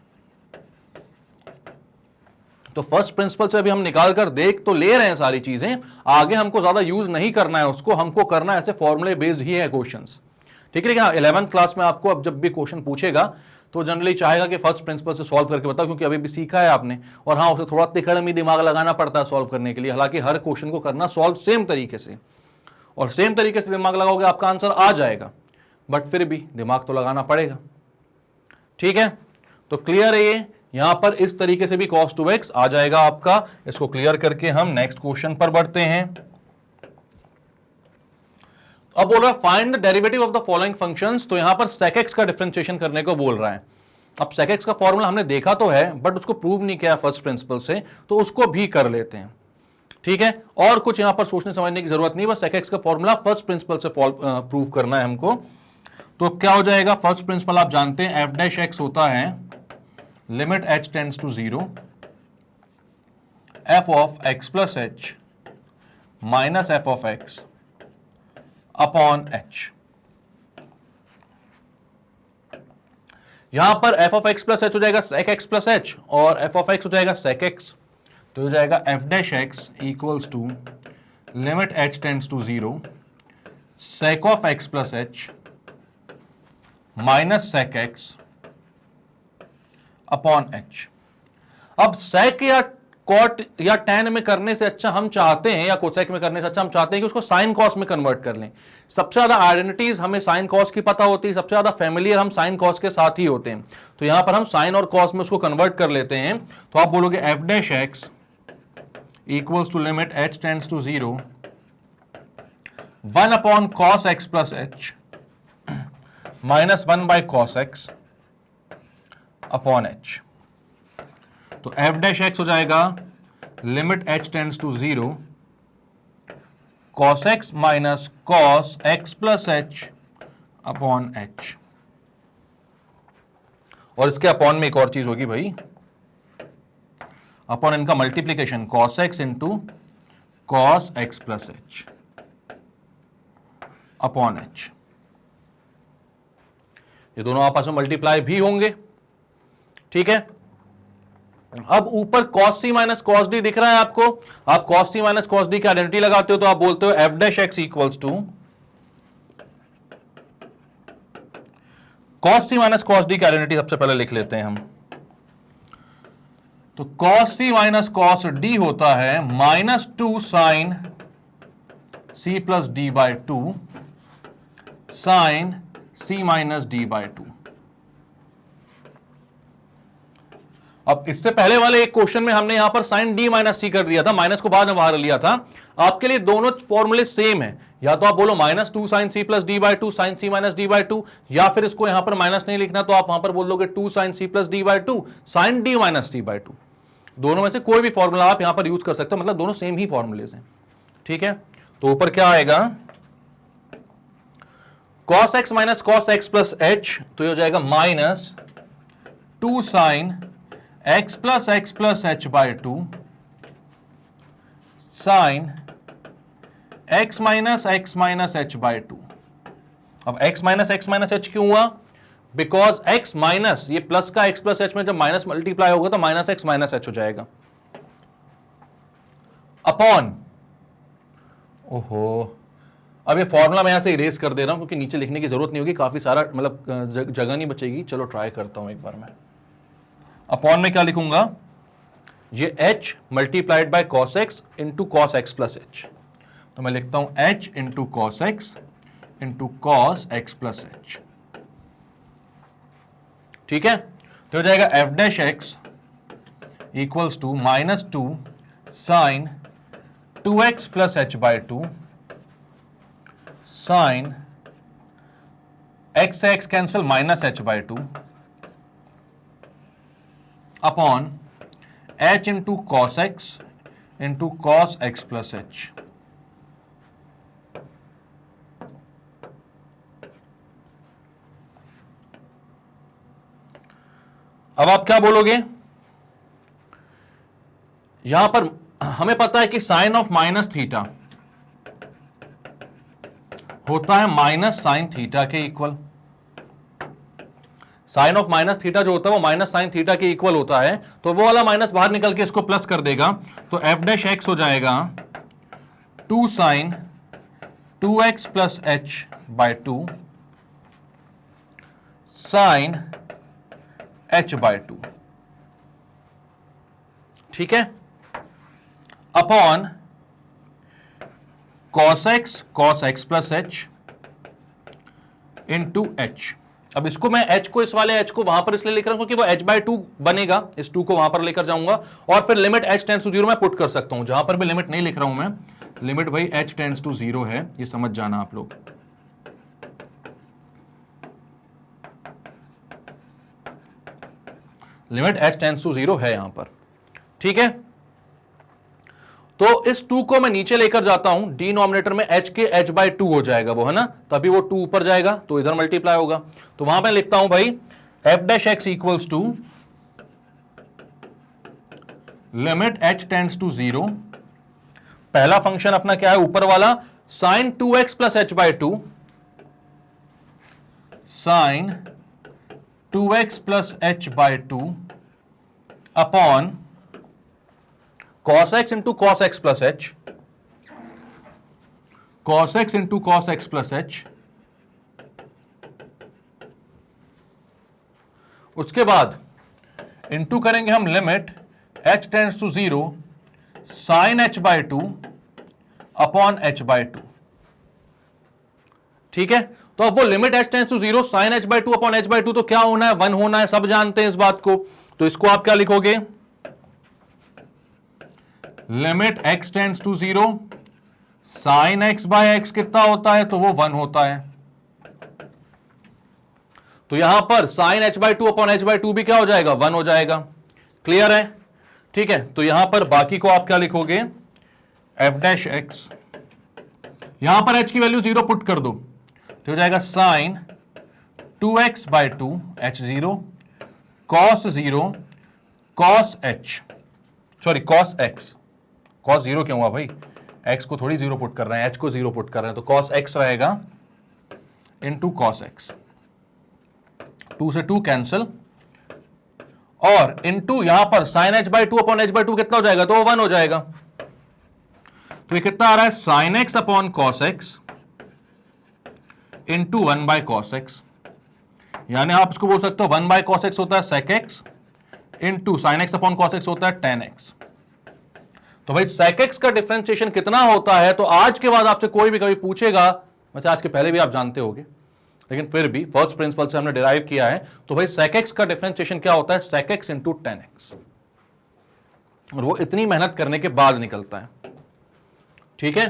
तो फर्स्ट प्रिंसिपल से अभी हम निकाल कर देख तो ले रहे हैं सारी चीजें, आगे हमको ज्यादा यूज नहीं करना है उसको, हमको करना है ऐसे फॉर्मूले बेस्ड ही है क्वेश्चंस, ठीक है। हाँ, 11th क्लास में आपको अब जब भी क्वेश्चन पूछेगा तो जनरली चाहेगा कि फर्स्ट प्रिंसिपल से सॉल्व करके बताओ, क्योंकि अभी भी सीखा है आपने, और हाँ उसे थोड़ा तिकड़मी दिमाग लगाना पड़ता है सॉल्व करने के लिए, हालांकि हर क्वेश्चन को करना सॉल्व सेम तरीके से, और सेम तरीके से दिमाग लगाओगे आपका आंसर आ जाएगा, बट फिर भी दिमाग तो लगाना पड़ेगा, ठीक है। तो क्लियर है ये, यहां पर इस तरीके से भी cos 2x आ जाएगा आपका। इसको क्लियर करके हम नेक्स्ट क्वेश्चन पर बढ़ते हैं। अब बोल रहा है find the derivative of the following functions, तो यहां पर sec x का डिफरेंशिएशन करने को बोल रहा है। अब sec x का फॉर्मूला हमने देखा तो है बट उसको प्रूव नहीं किया फर्स्ट प्रिंसिपल से, तो उसको भी कर लेते हैं। ठीक है, और कुछ यहां पर सोचने समझने की जरूरत नहीं, बस sec x का फॉर्मूला फर्स्ट प्रिंसिपल से प्रूव करना है हमको। तो अब क्या हो जाएगा, फर्स्ट प्रिंसिपल आप जानते हैं f डैश x होता है limit h tends to 0 f of x plus h minus f of x upon h। यहां पर f of x plus h हो जाएगा sec x प्लस h और f ऑफ x हो जाएगा sec x, तो हो जाएगा f dash x equals to limit h tends to 0 sec of x plus h minus sec x upon h। अब sec या cot या tan में करने से अच्छा हम चाहते हैं, या कोसेक में करने से अच्छा हम चाहते हैं कि उसको साइन कॉस में कन्वर्ट कर लें। सबसे ज्यादा आइडेंटिटीज हमें साइन कॉस की पता होती है, सबसे ज्यादा फैमिलियर हम साइन कॉस के साथ ही होते हैं, तो यहां पर हम साइन और कॉस में उसको कन्वर्ट कर लेते हैं। तो आप बोलोगे f dash x equals to limit h tends to 0 1 upon cos x plus h minus 1 by cos x upon h। तो f डैश x हो जाएगा limit h tends to 0 cos x minus cos x plus h upon h। और इसके अपॉन में एक और चीज होगी भाई, अपॉन इनका multiplication cos x into cos x plus h upon h। ये दोनों आपस में मल्टीप्लाई भी होंगे। ठीक है, अब ऊपर cos c minus cos d दिख रहा है आपको, आप cos c minus cos d की आइडेंटिटी लगाते हो तो आप बोलते हो f dash x equals to cos c minus cos d की आइडेंटिटी सबसे पहले लिख लेते हैं हम। तो cos c minus cos d होता है minus 2 sine c plus d by 2 sine c minus d by 2। अब इससे पहले वाले एक क्वेश्चन में हमने यहां पर साइन d माइनस सी कर दिया था, माइनस को बाद में बाहर लिया था। आपके लिए दोनों फॉर्मूले सेम है, या तो आप बोलो minus 2 sine c plus D by 2 sine C minus D by 2, या फिर इसको यहां पर माइनस नहीं लिखना तो आप वहां पर बोल दोगे 2 sine c plus D by 2 sine d minus D by 2। दोनों में से कोई भी फॉर्मूला आप यहां पर यूज कर सकते हो, मतलब दोनों सेम ही फॉर्मूलेज हैं। ठीक है, तो ऊपर क्या आएगा cos x minus cos x plus h, तो ये हो जाएगा minus 2 sine x plus h by 2 sine x minus h by 2। अब x माइनस h क्यों हुआ, बिकॉज x माइनस ये प्लस का x प्लस h में जब माइनस मल्टीप्लाई होगा तो माइनस x माइनस h हो जाएगा अपॉन। ओहो, अब ये फॉर्मूला मैं यहां से इरेज कर दे रहा हूं क्योंकि नीचे लिखने की जरूरत नहीं होगी, काफी सारा मतलब जगह नहीं बचेगी। चलो ट्राई करता हूं एक बार मैं। अपॉन में क्या लिखूंगा, ये h multiplied by cos x into cos x plus h, तो मैं लिखता हूं h into cos x into cos x plus h। ठीक है, तो हो जाएगा f dash x equals to minus 2 sine 2x plus h by 2 sine x से x cancel minus h by 2 upon h into cos x into cos x plus h। अब आप क्या बोलोगे, यहां पर हमें पता है कि साइन ऑफ माइनस थीटा होता है माइनस साइन थीटा के equal. Sine of minus theta जो होता है वो माइनस साइन थीटा के इक्वल होता है, तो वो वाला माइनस बाहर निकल के इसको प्लस कर देगा, तो f डैश x हो जाएगा 2 sine 2x plus h by 2 sine h by 2। ठीक है, upon cos x plus h into h। अब इसको मैं h को, इस वाले h को वहां पर इसलिए लिख रहा हूं क्योंकि वो h बाय 2 बनेगा, इस 2 को वहां पर लेकर जाऊंगा और फिर लिमिट h टेंड्स टू 0 मैं पुट कर सकता हूं। जहां पर भी लिमिट नहीं लिख रहा हूं मैं, लिमिट भाई h टेंड्स टू 0 है, ये समझ जाना आप लोग। लिमिट h टेंड्स टू 0 है यहां पर, ठीक है। तो इस 2 को मैं नीचे लेकर जाता हूं, डिनोमिनेटर में h के h/2 हो जाएगा वो, है ना, तभी वो 2 ऊपर जाएगा तो इधर मल्टीप्लाई होगा। तो वहां पर लिखता हूं भाई f dash x equals to limit h tends to 0। पहला फंक्शन अपना क्या है ऊपर वाला, sine 2x plus h/2, sine 2x plus h/2 upon cos x into cos x plus h, cos x into cos x plus h। उसके बाद इंटू करेंगे हम limit h tends to 0 sine h/2 upon h/2, ठीक है। तो अब वो limit h tends to 0 sine h/2 upon h/2 तो क्या होना है, 1 होना है, सब जानते हैं इस बात को। तो इसको आप क्या लिखोगे, limit x tends to 0 sine x by x कितना होता है, तो वो 1 होता है। तो यहां पर साइन h/2 अपॉन h/2 भी क्या हो जाएगा, 1 हो जाएगा। क्लियर है, ठीक है। तो यहां पर बाकी को आप क्या लिखोगे, f डैश x, यहां पर h की वैल्यू 0 पुट कर दो तो हो जाएगा sine 2x by 2 h0 cos 0 cos h, sorry cos x, cos 0 क्यों हुआ भाई, x को थोड़ी 0 पुट कर रहे हैं, h को 0 पुट कर रहे हैं, तो cos x रहेगा इंटू cos x, 2 से 2 कैंसिल, और इंटू यहां पर साइन h/2 अपॉन h/2 कितना हो जाएगा, तो वो 1 हो जाएगा। तो ये कितना आ रहा है, sine x upon cos x into 1 by cos x, यानी आप इसको बोल सकते हो 1 बाय कॉस एक्स होता है sec x into sign x upon cos x होता है tan x। तो भाई sec x का डिफरेंशिएशन कितना होता है, तो आज के बाद आपसे कोई भी कभी पूछेगा, वैसे आज के पहले भी आप जानते होंगे, लेकिन फिर भी फर्स्ट प्रिंसिपल से हमने डिराइव किया है, तो भाई sec x का डिफरेंशिएशन क्या होता है, sec x into tan x, और वो इतनी मेहनत करने के बाद निकलता है, ठीक है।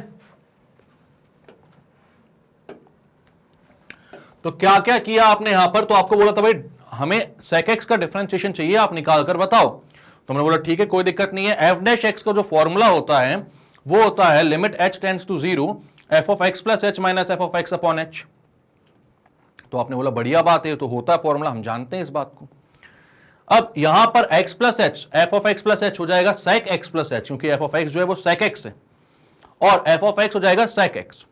तो क्या क्या किया आपने यहां पर, तो आपको बोला था भाई हमें sec x का डिफरेंशिएशन चाहिए, आप निकाल कर बताओ। तो हमने बोला ठीक है कोई दिक्कत नहीं है, f डैश x का जो फॉर्मूला होता है वो होता है limit h tends to 0 f of x plus h minus f of x upon h। तो आपने बोला बढ़िया बात है, तो होता है फॉर्मूला, हम जानते हैं इस बात को। अब यहां पर x plus h, f of x plus h हो जाएगा sec x प्लस h, क्योंकि f ऑफ x जो है वो sec x है, और f ऑफ x हो जाएगा sec x।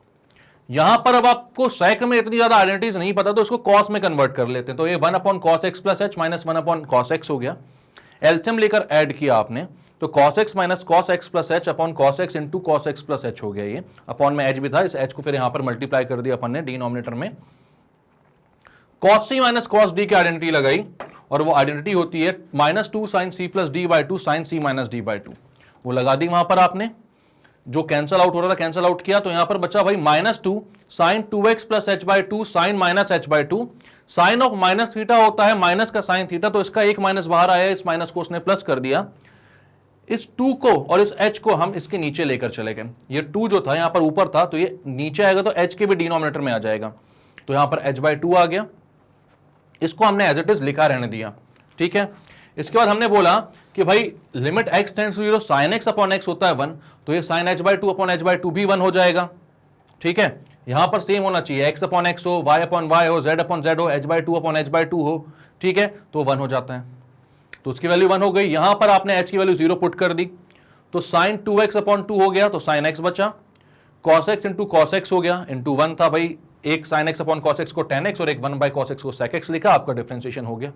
यहां पर अब आपको sec में इतनी ज्यादा आइडेंटिटीज नहीं पता, तो इसको cos में कन्वर्ट कर लेते हैं। तो ये 1 upon cos x plus h minus 1 upon cos x हो गया, एलसीएम लेकर ऐड किया आपने, तो cos x minus cos x plus h upon cos x into cos x plus h हो गया। ये अपॉन में h भी था, इस h को फिर यहां पर मल्टीप्लाई कर दिया अपन ने डिनोमिनेटर में, cos c minus cos d की आइडेंटिटी लगाई, और वो आइडेंटिटी होती है minus 2 sine c plus D by 2 sine c minus D by 2, वो लगा दी वहां पर आपने, जो कैंसल आउट हो रहा था कैंसल आउट किया, तो यहां पर बचा भाई minus 2 sine 2x plus h by 2 sine minus h by 2, sine of minus theta होता है माइनस का साइन थीटा, तो इसका एक माइनस बाहर आया, इस माइनस को उसने प्लस कर दिया, इस 2 को और इस h को हम इसके नीचे लेकर चले गए। ये 2 जो था यहां पर ऊपर था, तो ये नीचे आएगा तो h के भी डिनोमिनेटर में आ जाएगा, तो यहां पर h बाई 2 आ गया, इसको हमने एज इट इज लिखा रहने दिया, ठीक है। इसके बाद हमने बोला कि भाई limit x tends to 0 sine x upon x होता है 1, तो ये sine h by 2 upon h by 2 भी 1 हो जाएगा, ठीक है। यहां पर सेम होना चाहिए, x अपॉन x हो, y अपॉन y हो, z अपॉन z हो, h by 2 upon h by 2 हो, ठीक है, तो 1 हो जाता है। तो उसकी वैल्यू 1 हो गई, यहां पर आपने h की वैल्यू 0 पुट कर दी, तो साइन 2x अपॉन 2 हो गया, तो साइन x बचा, cos x into cos x हो गया, इंटू 1 था भाई, एक sine x upon cos x को tan x और एक 1 बाई cos x को sec x लिखा, आपका डिफरेंशिएशन हो गया।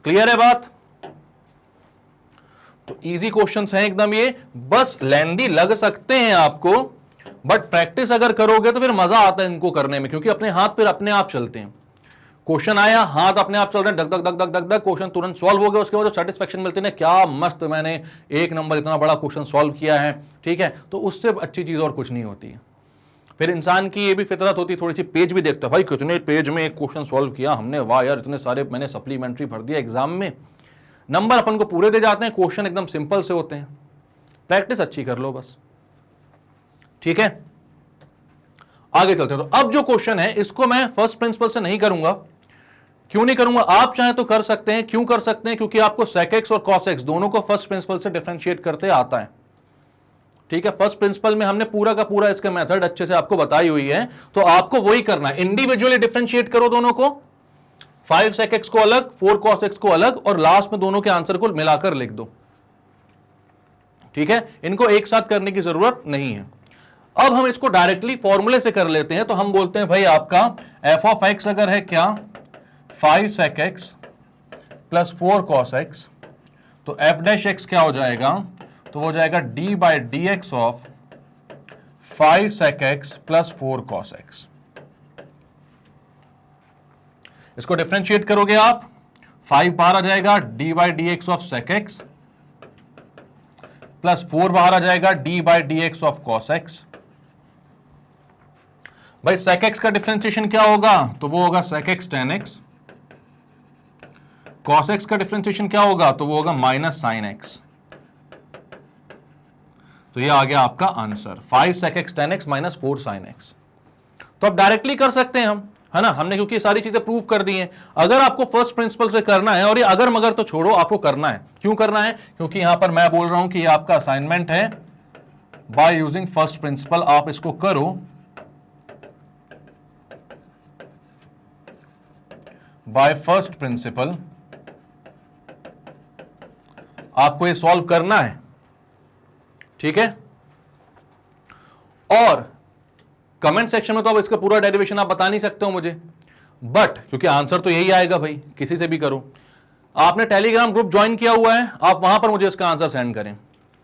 क्लियर है बात? तो इजी क्वेश्चंस हैं एकदम, ये बस लेंदी लग सकते हैं आपको, बट प्रैक्टिस अगर करोगे तो फिर मजा आता है इनको करने में, क्योंकि अपने हाथ फिर अपने आप चलते हैं। क्वेश्चन आया, हाथ अपने आप चल रहे हैं, धक धक धक धक धक धक, क्वेश्चन तुरंत सॉल्व हो गया, उसके बाद जो सेटिस्फेक्शन मिलती है, क्या मस्त मैंने 1 नंबर इतना बड़ा क्वेश्चन सॉल्व किया है, ठीक है, तो उससे अच्छी चीज और कुछ नहीं होती है। फिर इंसान की ये भी फितरत होती है, थोड़ी सी पेज भी देखता है, भाई कितने पेज में एक क्वेश्चन सॉल्व किया हमने, वाह यार इतने सारे मैंने सप्लीमेंट्री भर दिया एग्जाम में, नंबर अपन को पूरे दे जाते हैं, क्वेश्चन एकदम सिंपल से होते हैं। प्रैक्टिस अच्छी कर लो बस, ठीक है। आगे चलते हैं, तो अब जो क्वेश्चन है इसको मैं फर्स्ट प्रिंसिपल से नहीं करूंगा, क्यों नहीं करूंगा? आप चाहे तो कर सकते हैं। क्यों कर सकते हैं? क्योंकि आपको sec x और cos x दोनों को फर्स्ट प्रिंसिपल से डिफरेंशिएट करते आता है। ठीक है, फर्स्ट प्रिंसिपल में हमने पूरा का पूरा इसका मेथड अच्छे से आपको बताई हुई है, तो आपको वही करना है। इंडिविजुअली डिफरेंशिएट करो दोनों को, 5 sec x को अलग, 4 cos x को अलग, और लास्ट में दोनों के आंसर को मिलाकर लिख दो। ठीक है, इनको एक साथ करने की जरूरत नहीं है। अब हम इसको डायरेक्टली फॉर्मूले से कर लेते हैं। तो हम बोलते हैं भाई आपका f ऑफ x अगर है क्या 5 sec x plus 4 cos x, तो f डैश x क्या हो जाएगा? तो वो जाएगा d by d x of 5 sec x plus 4 cos x। इसको डिफरेंशिएट करोगे आप, 5 बाहर आ जाएगा d by d x of sec x plus 4 बाहर आ जाएगा d by d x of cos x। भाई sec x का डिफरेंशिएशन क्या होगा? तो वो होगा sec x tan x। cos x का डिफरेंशिएशन क्या होगा? तो वो होगा माइनस sin x। तो ये आ गया आपका answer 5 sec x tan x minus 4 sin x। तो अब डायरेक्टली कर सकते हैं हम, है ना, हमने क्योंकि सारी चीजें प्रूव कर दी हैं। अगर आपको फर्स्ट प्रिंसिपल से करना है, और ये अगर मगर तो छोड़ो, आपको करना है। क्यों करना है? क्योंकि यहां पर मैं बोल रहा हूं कि ये आपका असाइनमेंट है बाय यूजिंग फर्स्ट प्रिंसिपल। आप इसको करो बाय फर्स्ट प्रिंसिपल, आपको ये सॉल्व करना है। ठीक है, और कमेंट सेक्शन में तो आप इसका पूरा डेरिवेशन आप बता नहीं सकते हो मुझे, बट क्योंकि आंसर तो यही आएगा भाई, किसी से भी करो। आपने टेलीग्राम ग्रुप ज्वाइन किया हुआ है, आप वहां पर मुझे इसका आंसर सेंड करें।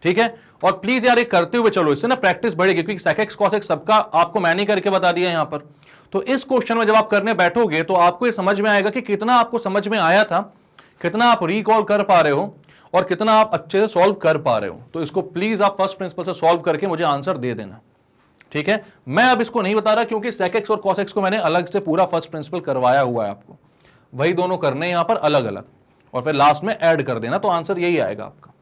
ठीक है, और प्लीज यार ये करते हुए चलो, इससे ना प्रैक्टिस बढ़ेगी, क्योंकि sec x cos x सबका आपको मैंने करके बता दिया यहां पर। तो इस क्वेश्चन में जब आप करने बैठोगे तो आपको ये समझ में आएगा कि कितना आपको समझ में आया था, कितना आप रिकॉल कर पा रहे हो, और कितना आप अच्छे से सॉल्व कर पा रहे हो। तो इसको प्लीज आप फर्स्ट प्रिंसिपल से सॉल्व करके मुझे आंसर दे देना। ठीक है, मैं अब इसको नहीं बता रहा क्योंकि sec x और cos x को मैंने अलग से पूरा फर्स्ट प्रिंसिपल करवाया हुआ है आपको। वही दोनों करने यहां पर अलग अलग, और फिर लास्ट में ऐड कर देना, तो आंसर यही आएगा आपका।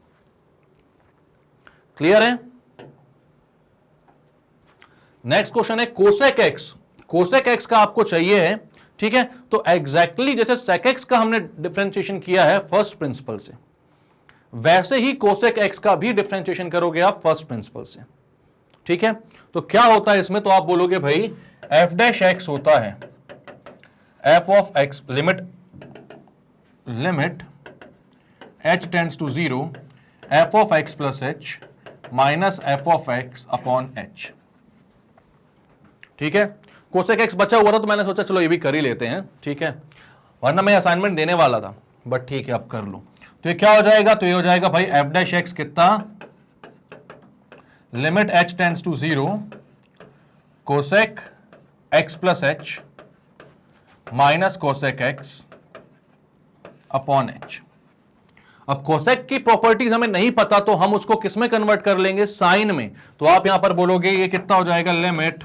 क्लियर है? नेक्स्ट क्वेश्चन है कोसेक एक्स। कोसेक एक्स का आपको चाहिए है। ठीक है, तो एग्जैक्टली जैसे sec x का हमने डिफरेंशिएशन किया है फर्स्ट प्रिंसिपल से, वैसे ही कोसेक एक्स का भी डिफरेंशिएशन करोगे आप फर्स्ट प्रिंसिपल से। ठीक है, तो क्या होता है इसमें? तो आप बोलोगे भाई f डैश x होता है f of x limit h tends to 0 f of x plus h minus f of x upon h। ठीक है, कोसेक एक्स बचा हुआ था तो मैंने सोचा चलो ये भी कर ही लेते हैं। ठीक है, वरना मैं असाइनमेंट देने वाला था, बट ठीक है अब कर लो। तो ये क्या हो जाएगा? तो ये हो जाएगा भाई f डैश x कितना, limit h tends to 0 cosec x plus h minus cosec x upon h। अब कोसेक की प्रॉपर्टीज हमें नहीं पता, तो हम उसको किस में कन्वर्ट कर लेंगे? साइन में। तो आप यहां पर बोलोगे ये कितना हो जाएगा, limit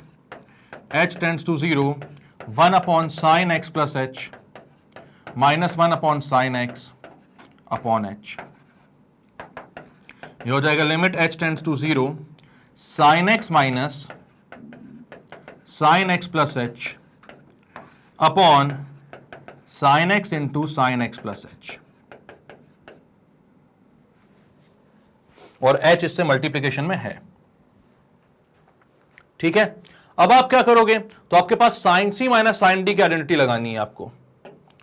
h tends to 0 1 upon sine x plus h minus 1 upon sine x upon h। ये हो जाएगा limit h tends to 0 sine x minus sine x plus h upon sine x into sine x plus h, और h इससे मल्टीप्लीकेशन में है। ठीक है, अब आप क्या करोगे? तो आपके पास sine c minus sine d की आइडेंटिटी लगानी है आपको।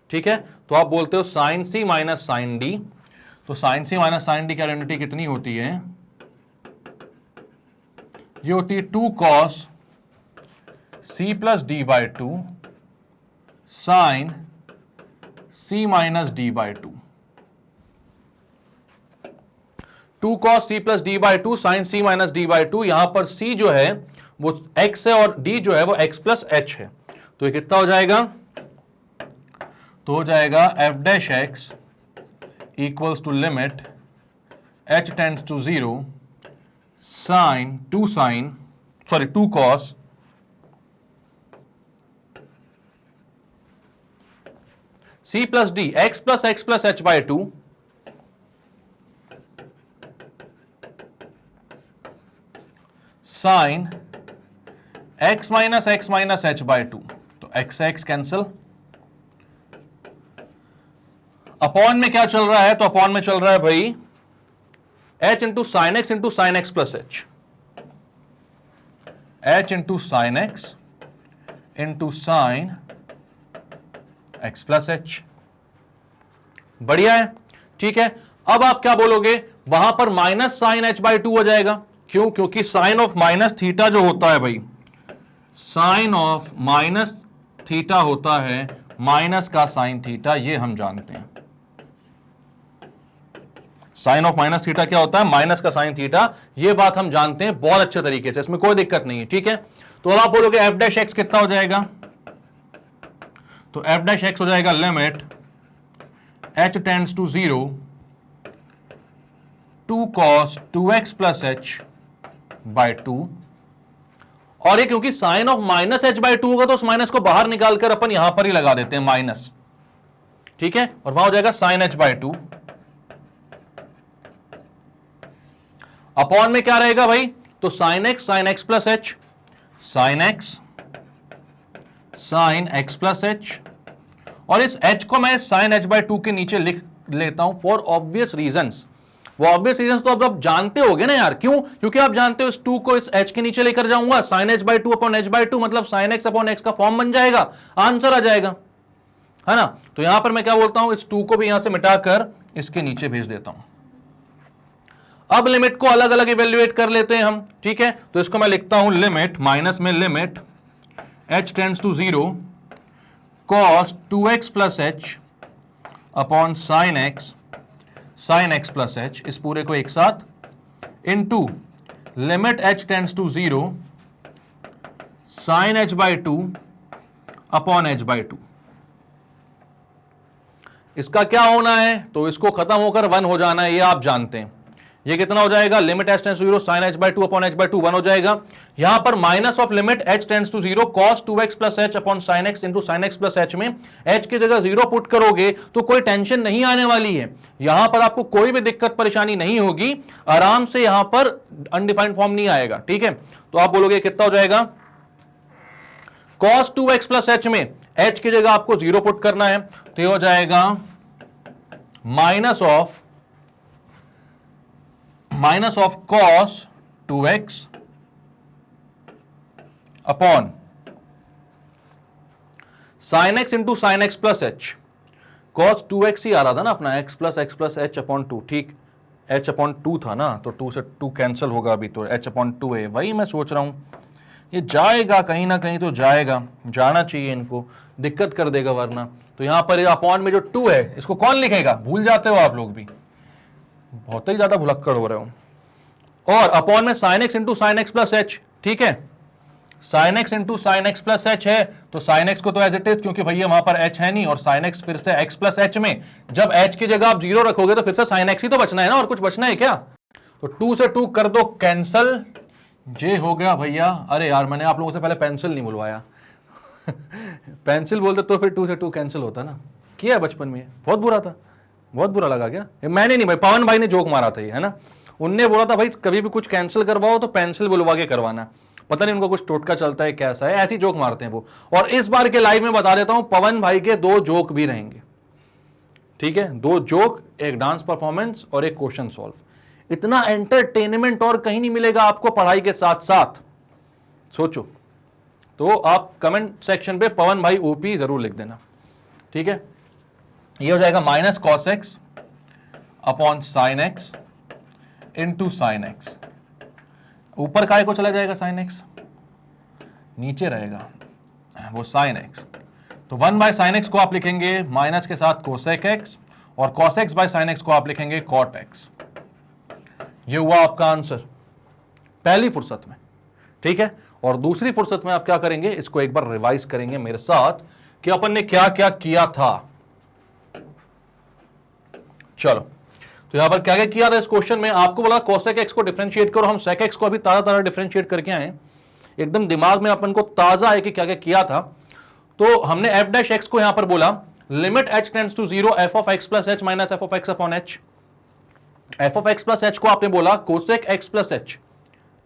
ठीक है, तो आप बोलते हो sine c minus sine d। तो sine c minus sine d की आइडेंटिटी कितनी होती है? ये होती है 2 cos c plus D by 2 sine c minus D by 2। 2 cos c plus D by 2 sine c minus D by 2। यहां पर c जो है वो x है और d जो है वो x प्लस h है। तो ये कितना हो जाएगा? तो हो जाएगा f dash x equals to limit h tends to 0 sine 2 cos c plus d x plus h by 2 sine x minus h by 2। तो x कैंसिल, अपॉन में क्या चल रहा है, तो अपॉन में चल रहा है भाई h into sine x plus H, h into sine x plus H. बढ़िया है, ठीक है। अब आप क्या बोलोगे, वहां पर माइनस साइन h बाई 2 हो जाएगा। क्यों? क्योंकि साइन ऑफ माइनस थीटा जो होता है भाई, साइन ऑफ माइनस थीटा होता है माइनस का साइन थीटा, ये हम जानते हैं। साइन ऑफ माइनस थीटा क्या होता है, माइनस का साइन थीटा, ये बात हम जानते हैं बहुत अच्छे तरीके से, इसमें कोई दिक्कत नहीं है, ठीक है। तो अब आप बोलोगे एफ डैश एक्स कितना हो जाएगा, तो एफ डैश एक्स हो जाएगा limit h tends to 0 2 cos 2x plus h by 2। और ये क्योंकि sine of minus H by 2 होगा तो उस माइनस को बाहर निकालकर अपन यहां पर ही लगा देते हैं माइनस, ठीक है, और वहां हो जाएगा साइन एच बाई 2। अपॉन में क्या रहेगा भाई, तो sine x plus H, sine x plus h, और इस h को मैं साइन एच बाई 2 के नीचे लिख लेता हूं फॉर ऑब्वियस रीजंस। वो ऑब्वियस रीजंस तो अब आप जानते होगे ना यार, क्यों? क्योंकि आप जानते हो इस 2 को इस h के नीचे लेकर जाऊंगा, sine h by 2 upon h by 2 मतलब साइन एक्स अपॉन एक्स का फॉर्म बन जाएगा, आंसर आ जाएगा, है ना। तो यहां पर मैं क्या बोलता हूं, इस 2 को भी यहां से मिटाकर इसके नीचे भेज देता हूं। अब लिमिट को अलग अलग इवेल्युएट कर लेते हैं हम, ठीक है। तो इसको मैं लिखता हूं लिमिट, माइनस में limit h tends to 0 cos 2x plus h upon sine x plus h, इस पूरे को एक साथ into limit h tends to 0 sine h by 2 upon h by 2। इसका क्या होना है, तो इसको खत्म होकर 1 हो जाना है, ये आप जानते हैं। ये कितना हो जाएगा, limit h tends to 0 sine h by 2 upon h by 2 1 हो जाएगा। यहां पर minus of limit h tends to 0 cos 2x plus h upon sine x into sine x plus h में h की जगह 0 पुट करोगे तो कोई टेंशन नहीं आने वाली है, यहां पर आपको कोई भी दिक्कत परेशानी नहीं होगी, आराम से यहां पर अनडिफाइंड फॉर्म नहीं आएगा, ठीक है। तो आप बोलोगे कितना हो जाएगा, cos 2x प्लस h में h की जगह आपको 0 पुट करना है, तो ये हो जाएगा minus of cos 2x upon sine x into sine x plus h. cos 2x ही आ रहा था ना अपना, x प्लस h अपॉन 2, ठीक, h अपॉन 2 था ना, तो 2 से 2 कैंसिल होगा अभी, तो h अपॉन 2 है। वही मैं सोच रहा हूं, ये जाएगा कहीं ना कहीं तो जाएगा, जाना चाहिए, इनको दिक्कत कर देगा वरना। तो यहां पर अपॉन में जो 2 है इसको कौन लिखेगा, भूल जाते हो आप लोग भी, बहुत ही ज्यादा भुलक्कड़ हो रहे हो। और अपॉन में sine x into sine x plus H, ठीक है, sine x into sine x plus H है, तो साइन एक्स को तो एज इट इज, क्योंकि भैया वहां पर एच है नहीं, और साइन एक्स फिर से एक्स प्लस एच में जब एच की जगह आप 0 रखोगे तो फिर से साइन एक्स ही तो बचना है ना, और कुछ बचना है क्या। तो 2 से 2 कर दो कैंसल, जे हो गया भैया। अरे यार मैंने आप लोगों से पहले पेंसिल नहीं बुलवाया पेंसिल बोलते तो फिर 2 से 2 कैंसिल होता ना, किया बचपन में, बहुत बुरा था, बहुत बुरा लगा क्या, मैंने नहीं भाई, पवन भाई ने जोक मारा था ये, है ना, उनने बोला था भाई कभी भी कुछ कैंसिल करवाओ तो पेंसिल बुलवा के करवाना, पता नहीं उनको कुछ टोटका चलता है कैसा है, ऐसी जोक मारते हैं वो। और इस बार के लाइव में बता देता हूं, पवन भाई के 2 जोक भी रहेंगे, ठीक है, 2 जोक, एक डांस परफॉर्मेंस और एक क्वेश्चन सॉल्व। इतना एंटरटेनमेंट और कहीं नहीं मिलेगा आपको पढ़ाई के साथ साथ, सोचो। तो आप कमेंट सेक्शन पे पवन भाई ओपी जरूर लिख देना, ठीक है। ये हो जाएगा minus cos x upon sine x into sine x, ऊपर काय को चला जाएगा साइन एक्स, नीचे रहेगा वो साइन एक्स, तो 1 बाय साइन एक्स को आप लिखेंगे माइनस के साथ कोसेक एक्स, और cos x by sine x को आप लिखेंगे कॉट एक्स। ये हुआ आपका आंसर पहली फुर्सत में, ठीक है। और दूसरी फुर्सत में आप क्या करेंगे, इसको एक बार रिवाइज करेंगे मेरे साथ कि अपन ने क्या क्या किया था। चलो, तो यहां पर क्या क्या किया था इस क्वेश्चन में, आपको बोला कोसेक एक्स को डिफरेंशिएट करो, हम सेक एक्स को अभी ताजा ताजा डिफरेंशिएट करके आए, एकदम दिमाग में अपन को ताजा है कि क्या क्या किया था। तो हमने एफ डैश एक्स को यहां पर बोला limit H tends to 0 F of x plus H minus f of x upon h. F of x plus h को आपने बोला कोसेक एक्स प्लस एच,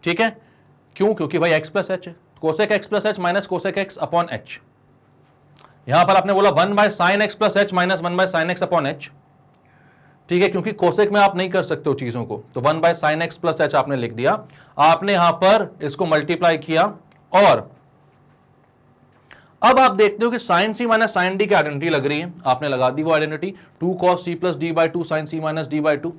ठीक है, क्यों, क्योंकि भाई एक्स प्लस एच है, cosec x plus H minus cosec x upon H. यहां पर आपने बोला 1 by sine x plus H minus 1 by sine x upon H, ठीक है, क्योंकि कोसेक में आप नहीं कर सकते हो चीजों को, तो 1 by sine x plus H आपने लिख दिया, आपने यहां पर इसको मल्टीप्लाई किया, और अब आप देखते हो कि साइन सी माइनस साइन डी की आइडेंटिटी लग रही है, आपने लगा दी वो identity, 2 cos c plus D by two sine C minus D by two,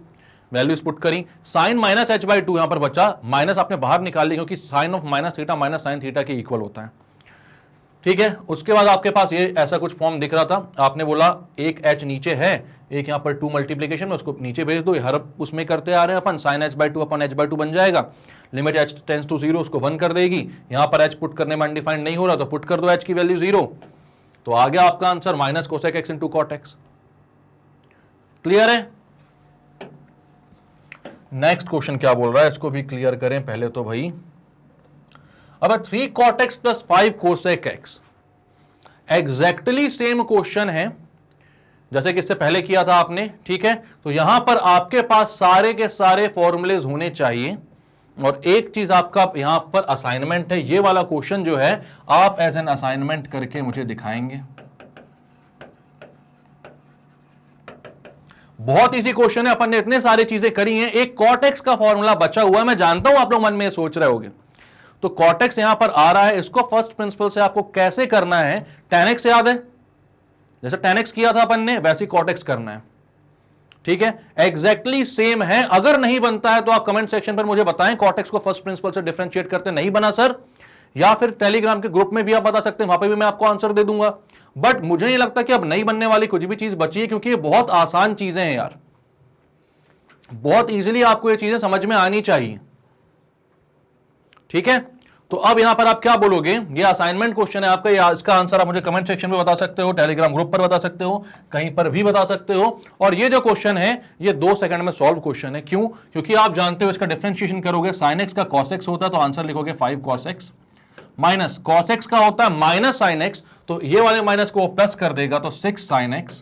values put करी, sine minus H by two यहां पर बचा, माइनस आपने बाहर निकाल ली क्योंकि sine of minus theta minus sine theta के इक्वल होता है। ठीक है, उसके बाद आपके पास ये ऐसा कुछ फॉर्म दिख रहा था, आपने बोला एक h नीचे है, एक यहां पर 2 मल्टीप्लीकेशन में, उसको नीचे भेज दो, हर उसमें करते आ रहे हैं अपन, साइन h बाई टू अपन h बाई टू बन जाएगा, लिमिट h टेंस टू 0 उसको 1 कर देगी, यहां पर h पुट करने में अनडिफाइंड नहीं हो रहा तो पुट कर दो h की वैल्यू 0, तो आ गया आपका answer minus cosec x into cot x. Clear है? नेक्स्ट क्वेश्चन क्या बोल रहा है, इसको भी क्लियर करें पहले तो भाई। अब 3 cot x plus 5 cosec x, exactly same question है जैसे कि इससे पहले किया था आपने। ठीक है, तो यहां पर आपके पास सारे के सारे फॉर्मूलेज होने चाहिए, और एक चीज आपका यहां पर असाइनमेंट है, ये वाला क्वेश्चन जो है आप एज एन असाइनमेंट करके मुझे दिखाएंगे। बहुत इजी क्वेश्चन है, अपन ने इतने सारी चीजें करी हैं, एक cot x का फॉर्मूला बचा हुआ है, मैं जानता हूं आप लोग मन में सोच रहे होंगे, तो cot x यहां पर आ रहा है, इसको फर्स्ट प्रिंसिपल से आपको कैसे करना है, tan x याद है, जैसे tan x किया था अपन ने वैसे ही cot x करना है। ठीक है, एग्जैक्टली सेम है, अगर नहीं बनता है तो आप कमेंट सेक्शन पर मुझे बताएं, cot x को फर्स्ट प्रिंसिपल से डिफरेंशिएट करते नहीं बना सर, या फिर टेलीग्राम के ग्रुप में भी आप बता सकते हैं, वहां पे भी मैं आपको आंसर दे दूंगा। बट मुझे नहीं लगता कि अब नहीं बनने वाली कुछ भी चीज बची है, क्योंकि ये बहुत आसान चीजें हैं यार, बहुत इजीली आपको ये चीजें समझ में आनी चाहिए। ठीक है, तो अब यहां पर आप क्या बोलोगे, ये असाइनमेंट क्वेश्चन है आपका, या इसका आंसर आप मुझे कमेंट सेक्शन में बता सकते हो, टेलीग्राम ग्रुप पर बता सकते हो, कहीं पर भी बता सकते हो। और ये जो क्वेश्चन है ये 2 सेकंड में सॉल्व क्वेश्चन है, क्यों? क्योंकि आप जानते हो इसका डिफरेंशिएशन करोगे, साइन एक्स का कॉस एक्स होता है तो आंसर लिखोगे 5 cos x, minus cos x का होता है माइनस साइन एक्स, तो ये वाले माइनस को प्लस कर देगा तो 6 sin x,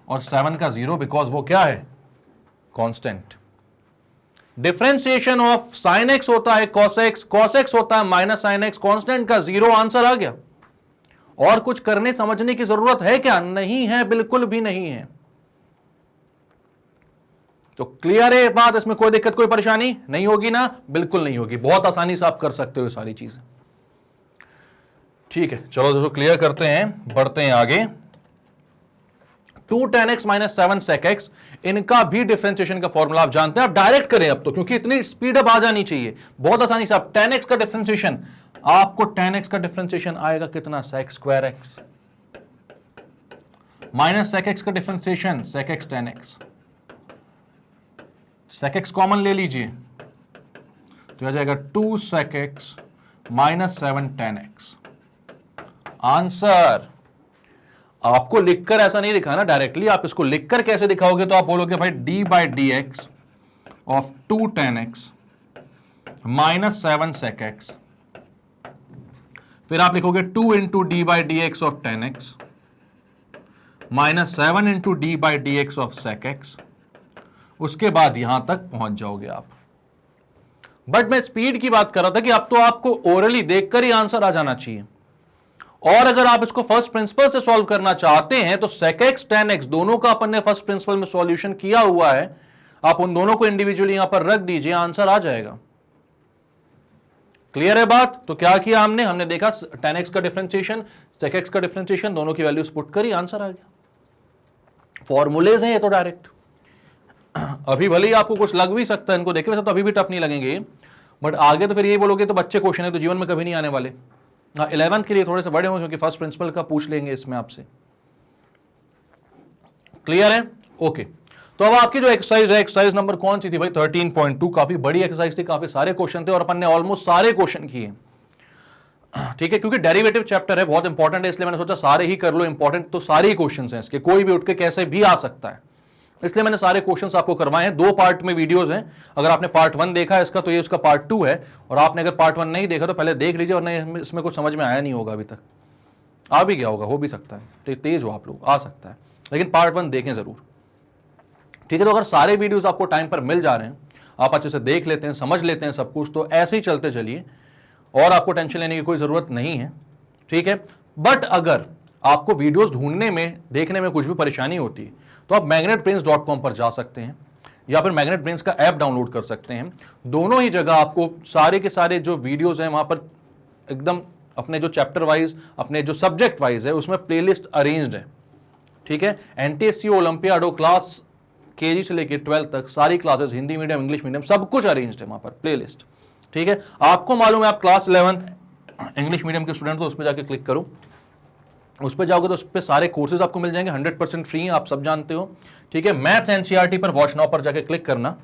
और 7 का 0 बिकॉज वो क्या है, constant. Differentiation of sine x होता है cos x होता है माइनस साइन एक्स, कांस्टेंट का 0, आंसर आ गया। और कुछ करने समझने की जरूरत है क्या? नहीं है, बिल्कुल भी नहीं है। तो क्लियर है बात, इसमें कोई दिक्कत कोई परेशानी नहीं होगी ना? बिल्कुल नहीं होगी, बहुत आसानी से आप कर सकते हो सारी चीजें। ठीक है, चलो दोस्तों क्लियर करते हैं, बढ़ते हैं आगे। 2 tan x minus 7 sec x, इनका भी डिफरेंशिएशन का फॉर्मूला आप जानते हैं, आप डायरेक्ट करें अब तो, क्योंकि इतनी स्पीड अब आ जानी चाहिए, बहुत आसानी से। आप tan x का डिफरेंशिएशन, आपको tan x का डिफरेंशिएशन आएगा कितना, sec square x, minus sec x का differentiation sec x tan x, sec x common ले लीजिए तो आ जाएगा 2 sec x minus 7 tan x। Answer आपको लिखकर ऐसा नहीं दिखाना डायरेक्टली, आप इसको लिखकर कैसे दिखाओगे, तो आप बोलोगे भाई d by d x of 2 tan x minus 7 sec x, फिर आप लिखोगे 2 into d by d x of tan x minus 7 into d by d x of sec x, उसके बाद यहां तक पहुंच जाओगे आप। बट मैं स्पीड की बात कर रहा था कि अब तो आपको ओरली देखकर ही आंसर आ जाना चाहिए, और अगर आप इसको फर्स्ट प्रिंसिपल से सॉल्व करना चाहते हैं तो sec x tan x दोनों का अपन ने फर्स्ट प्रिंसिपल में सॉल्यूशन किया हुआ है, आप उन दोनों को इंडिविजुअली यहां पर रख दीजिए, आंसर आ जाएगा। क्लियर है बात? तो क्या किया हमने देखा tan x का डिफरेंशिएशन, sec x का डिफरेंशिएशन, दोनों की वैल्यूज पुट करी, आंसर आ गया। फॉर्मूलेज हैं ये तो डायरेक्ट। अभी भले ही आपको कुछ लग भी सकता है इनको देखे, वैसे तो अभी भी टफ नहीं लगेंगे, बट आगे तो फिर यही बोलोगे तो बच्चे क्वेश्चन है तो जीवन में कभी नहीं आने वाले। 11th के लिए थोड़े से बड़े होंगे क्योंकि फर्स्ट प्रिंसिपल का पूछ लेंगे इसमें आपसे। क्लियर है? ओके, तो अब आपकी जो एक्सरसाइज है, एक्सरसाइज नंबर कौन सी थी भाई? 13.2, काफी बड़ी एक्सरसाइज थी, काफी सारे क्वेश्चन थे और अपन ने ऑलमोस्ट सारे क्वेश्चन किए। ठीक है, क्योंकि डेरिवेटिव चैप्टर है, बहुत इंपॉर्टेंट है, इसलिए मैंने सोचा सारे ही कर लो, इंपॉर्टेंट तो सारे ही क्वेश्चन हैं इसके, कोई भी उठ के कैसे भी आ सकता है, इसलिए मैंने सारे क्वेश्चंस आपको करवाए हैं। 2 पार्ट में वीडियोस हैं, अगर आपने पार्ट 1 देखा है इसका तो ये उसका पार्ट 2 है, और आपने अगर पार्ट 1 नहीं देखा तो पहले देख लीजिए, वरना इसमें कुछ समझ में आया नहीं होगा, अभी तक आ भी गया होगा, हो भी सकता है, तेज हो आप लोग, आ सकता है, लेकिन पार्ट 1 देखें जरूर। ठीक है, तो अगर सारे वीडियोस आपको टाइम पर मिल जा रहे हैं, आप अच्छे से देख लेते हैं, समझ लेते हैं सब कुछ, तो ऐसे ही चलते चलिए और आपको टेंशन लेने की कोई जरूरत नहीं है। ठीक है, बट अगर आपको वीडियोस ढूंढने में, देखने में कुछ भी परेशानी होती है, तो आप magnetbrains.com पर जा सकते हैं या फिर MagnetBrains का ऐप डाउनलोड कर सकते हैं। दोनों ही जगह आपको सारे के सारे जो वीडियोस हैं वहां पर एकदम अपने जो चैप्टर वाइज, अपने जो सब्जेक्ट वाइज है उसमें प्लेलिस्ट अरेंज्ड है। ठीक है, एनटीएससी ओलंपियाडो क्लास केजी से लेकर 12 तक सारी classes, Hindi medium, English medium, सब कुछ अरेंज्ड है वहां पर प्लेलिस्ट। ठीक है, आपको मालूम है आप क्लास 11th इंग्लिश मीडियम के स्टूडेंट, तो उस पर जाके क्लिक करो, उस पर जाओगे तो उस पर सारे कोर्सेज आपको मिल जाएंगे, 100% फ्री हैं, आप सब जानते हो। ठीक है, मैथ्स एनसीईआरटी पर वॉच नाउ पर जाके क्लिक करना।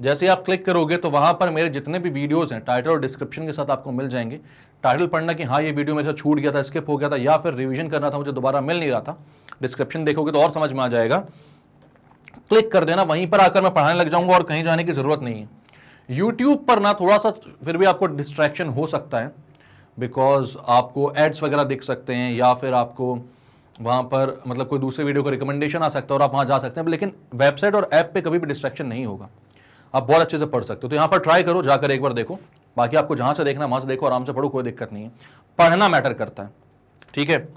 जैसे आप क्लिक करोगे तो वहां पर मेरे जितने भी वीडियोस हैं टाइटल और डिस्क्रिप्शन के साथ आपको मिल जाएंगे। टाइटल पढ़ना कि हाँ ये वीडियो मेरे से छूट गया था, स्किप हो गया था, या फिर रिवीजन करना था, मुझे दोबारा मिल नहीं रहा था। डिस्क्रिप्शन देखोगे तो और समझ में आ जाएगा। क्लिक कर देना, वहीं पर आकर मैं पढ़ाने लग जाऊंगा और कहीं जाने की जरूरत नहीं है। यूट्यूब पर ना थोड़ा सा फिर भी आपको डिस्ट्रैक्शन हो सकता है, बिकॉज आपको एड्स वगैरह दिख सकते हैं, या फिर आपको वहां पर मतलब कोई दूसरे वीडियो का रिकमेंडेशन आ सकता है और आप वहां जा सकते हैं, लेकिन वेबसाइट और ऐप पे कभी भी डिस्ट्रैक्शन नहीं होगा, आप बहुत अच्छे से पढ़ सकते हो। तो यहाँ पर ट्राई करो, जाकर एक बार देखो। बाकी आपको जहां से देखना वहां से देखो, आराम से पढ़ो, कोई दिक्कत नहीं है। पढ़ना मैटर करता है। ठीक है,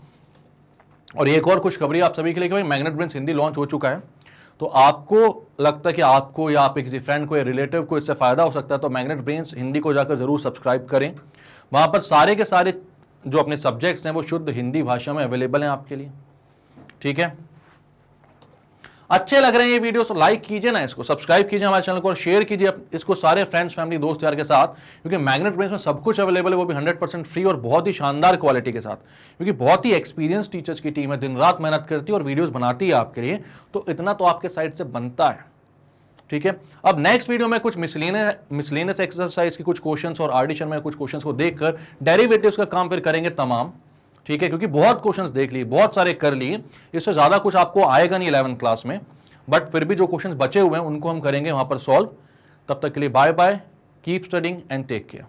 और एक और खुशखबरी आप सभी के लिए कि भाई MagnetBrains हिंदी लॉन्च हो चुका है। तो आपको लगता है कि आपको या आपके किसी फ्रेंड को या रिलेटिव को इससे फायदा हो सकता है, तो MagnetBrains हिंदी को जाकर जरूर सब्सक्राइब करें। वहां पर सारे के सारे जो अपने सब्जेक्ट्स हैं वो शुद्ध हिंदी भाषा में अवेलेबल हैं आपके लिए। ठीक है, अच्छे लग रहे हैं ये वीडियो तो लाइक कीजिए ना, इसको सब्सक्राइब कीजिए हमारे चैनल को और शेयर कीजिए इसको सारे फ्रेंड्स, फैमिली, दोस्त यार के साथ, क्योंकि MagnetBrains में सब कुछ अवेलेबल है, वो भी 100% फ्री और बहुत ही शानदार क्वालिटी के साथ, क्योंकि बहुत ही एक्सपीरियंस टीचर्स की टीम है, दिन रात मेहनत करती है और वीडियोस बनाती है आपके लिए, तो इतना तो आपके साइड से बनता है। ठीक है, अब नेक्स्ट वीडियो में कुछ मिसलेनियस एक्सरसाइज की कुछ क्वेश्चंस और आर डी शर्मा के कुछ क्वेश्चंस को देखकर डेरिवेटिव्स का काम फिर करेंगे तमाम। ठीक है, क्योंकि बहुत क्वेश्चंस देख लिए, बहुत सारे कर लिए, इससे ज्यादा कुछ आपको आएगा नहीं 11th क्लास में, बट फिर भी जो क्वेश्चंस बचे हुए हैं उनको हम करेंगे वहां पर सॉल्व। तब तक के लिए bye bye, keep studying and take care.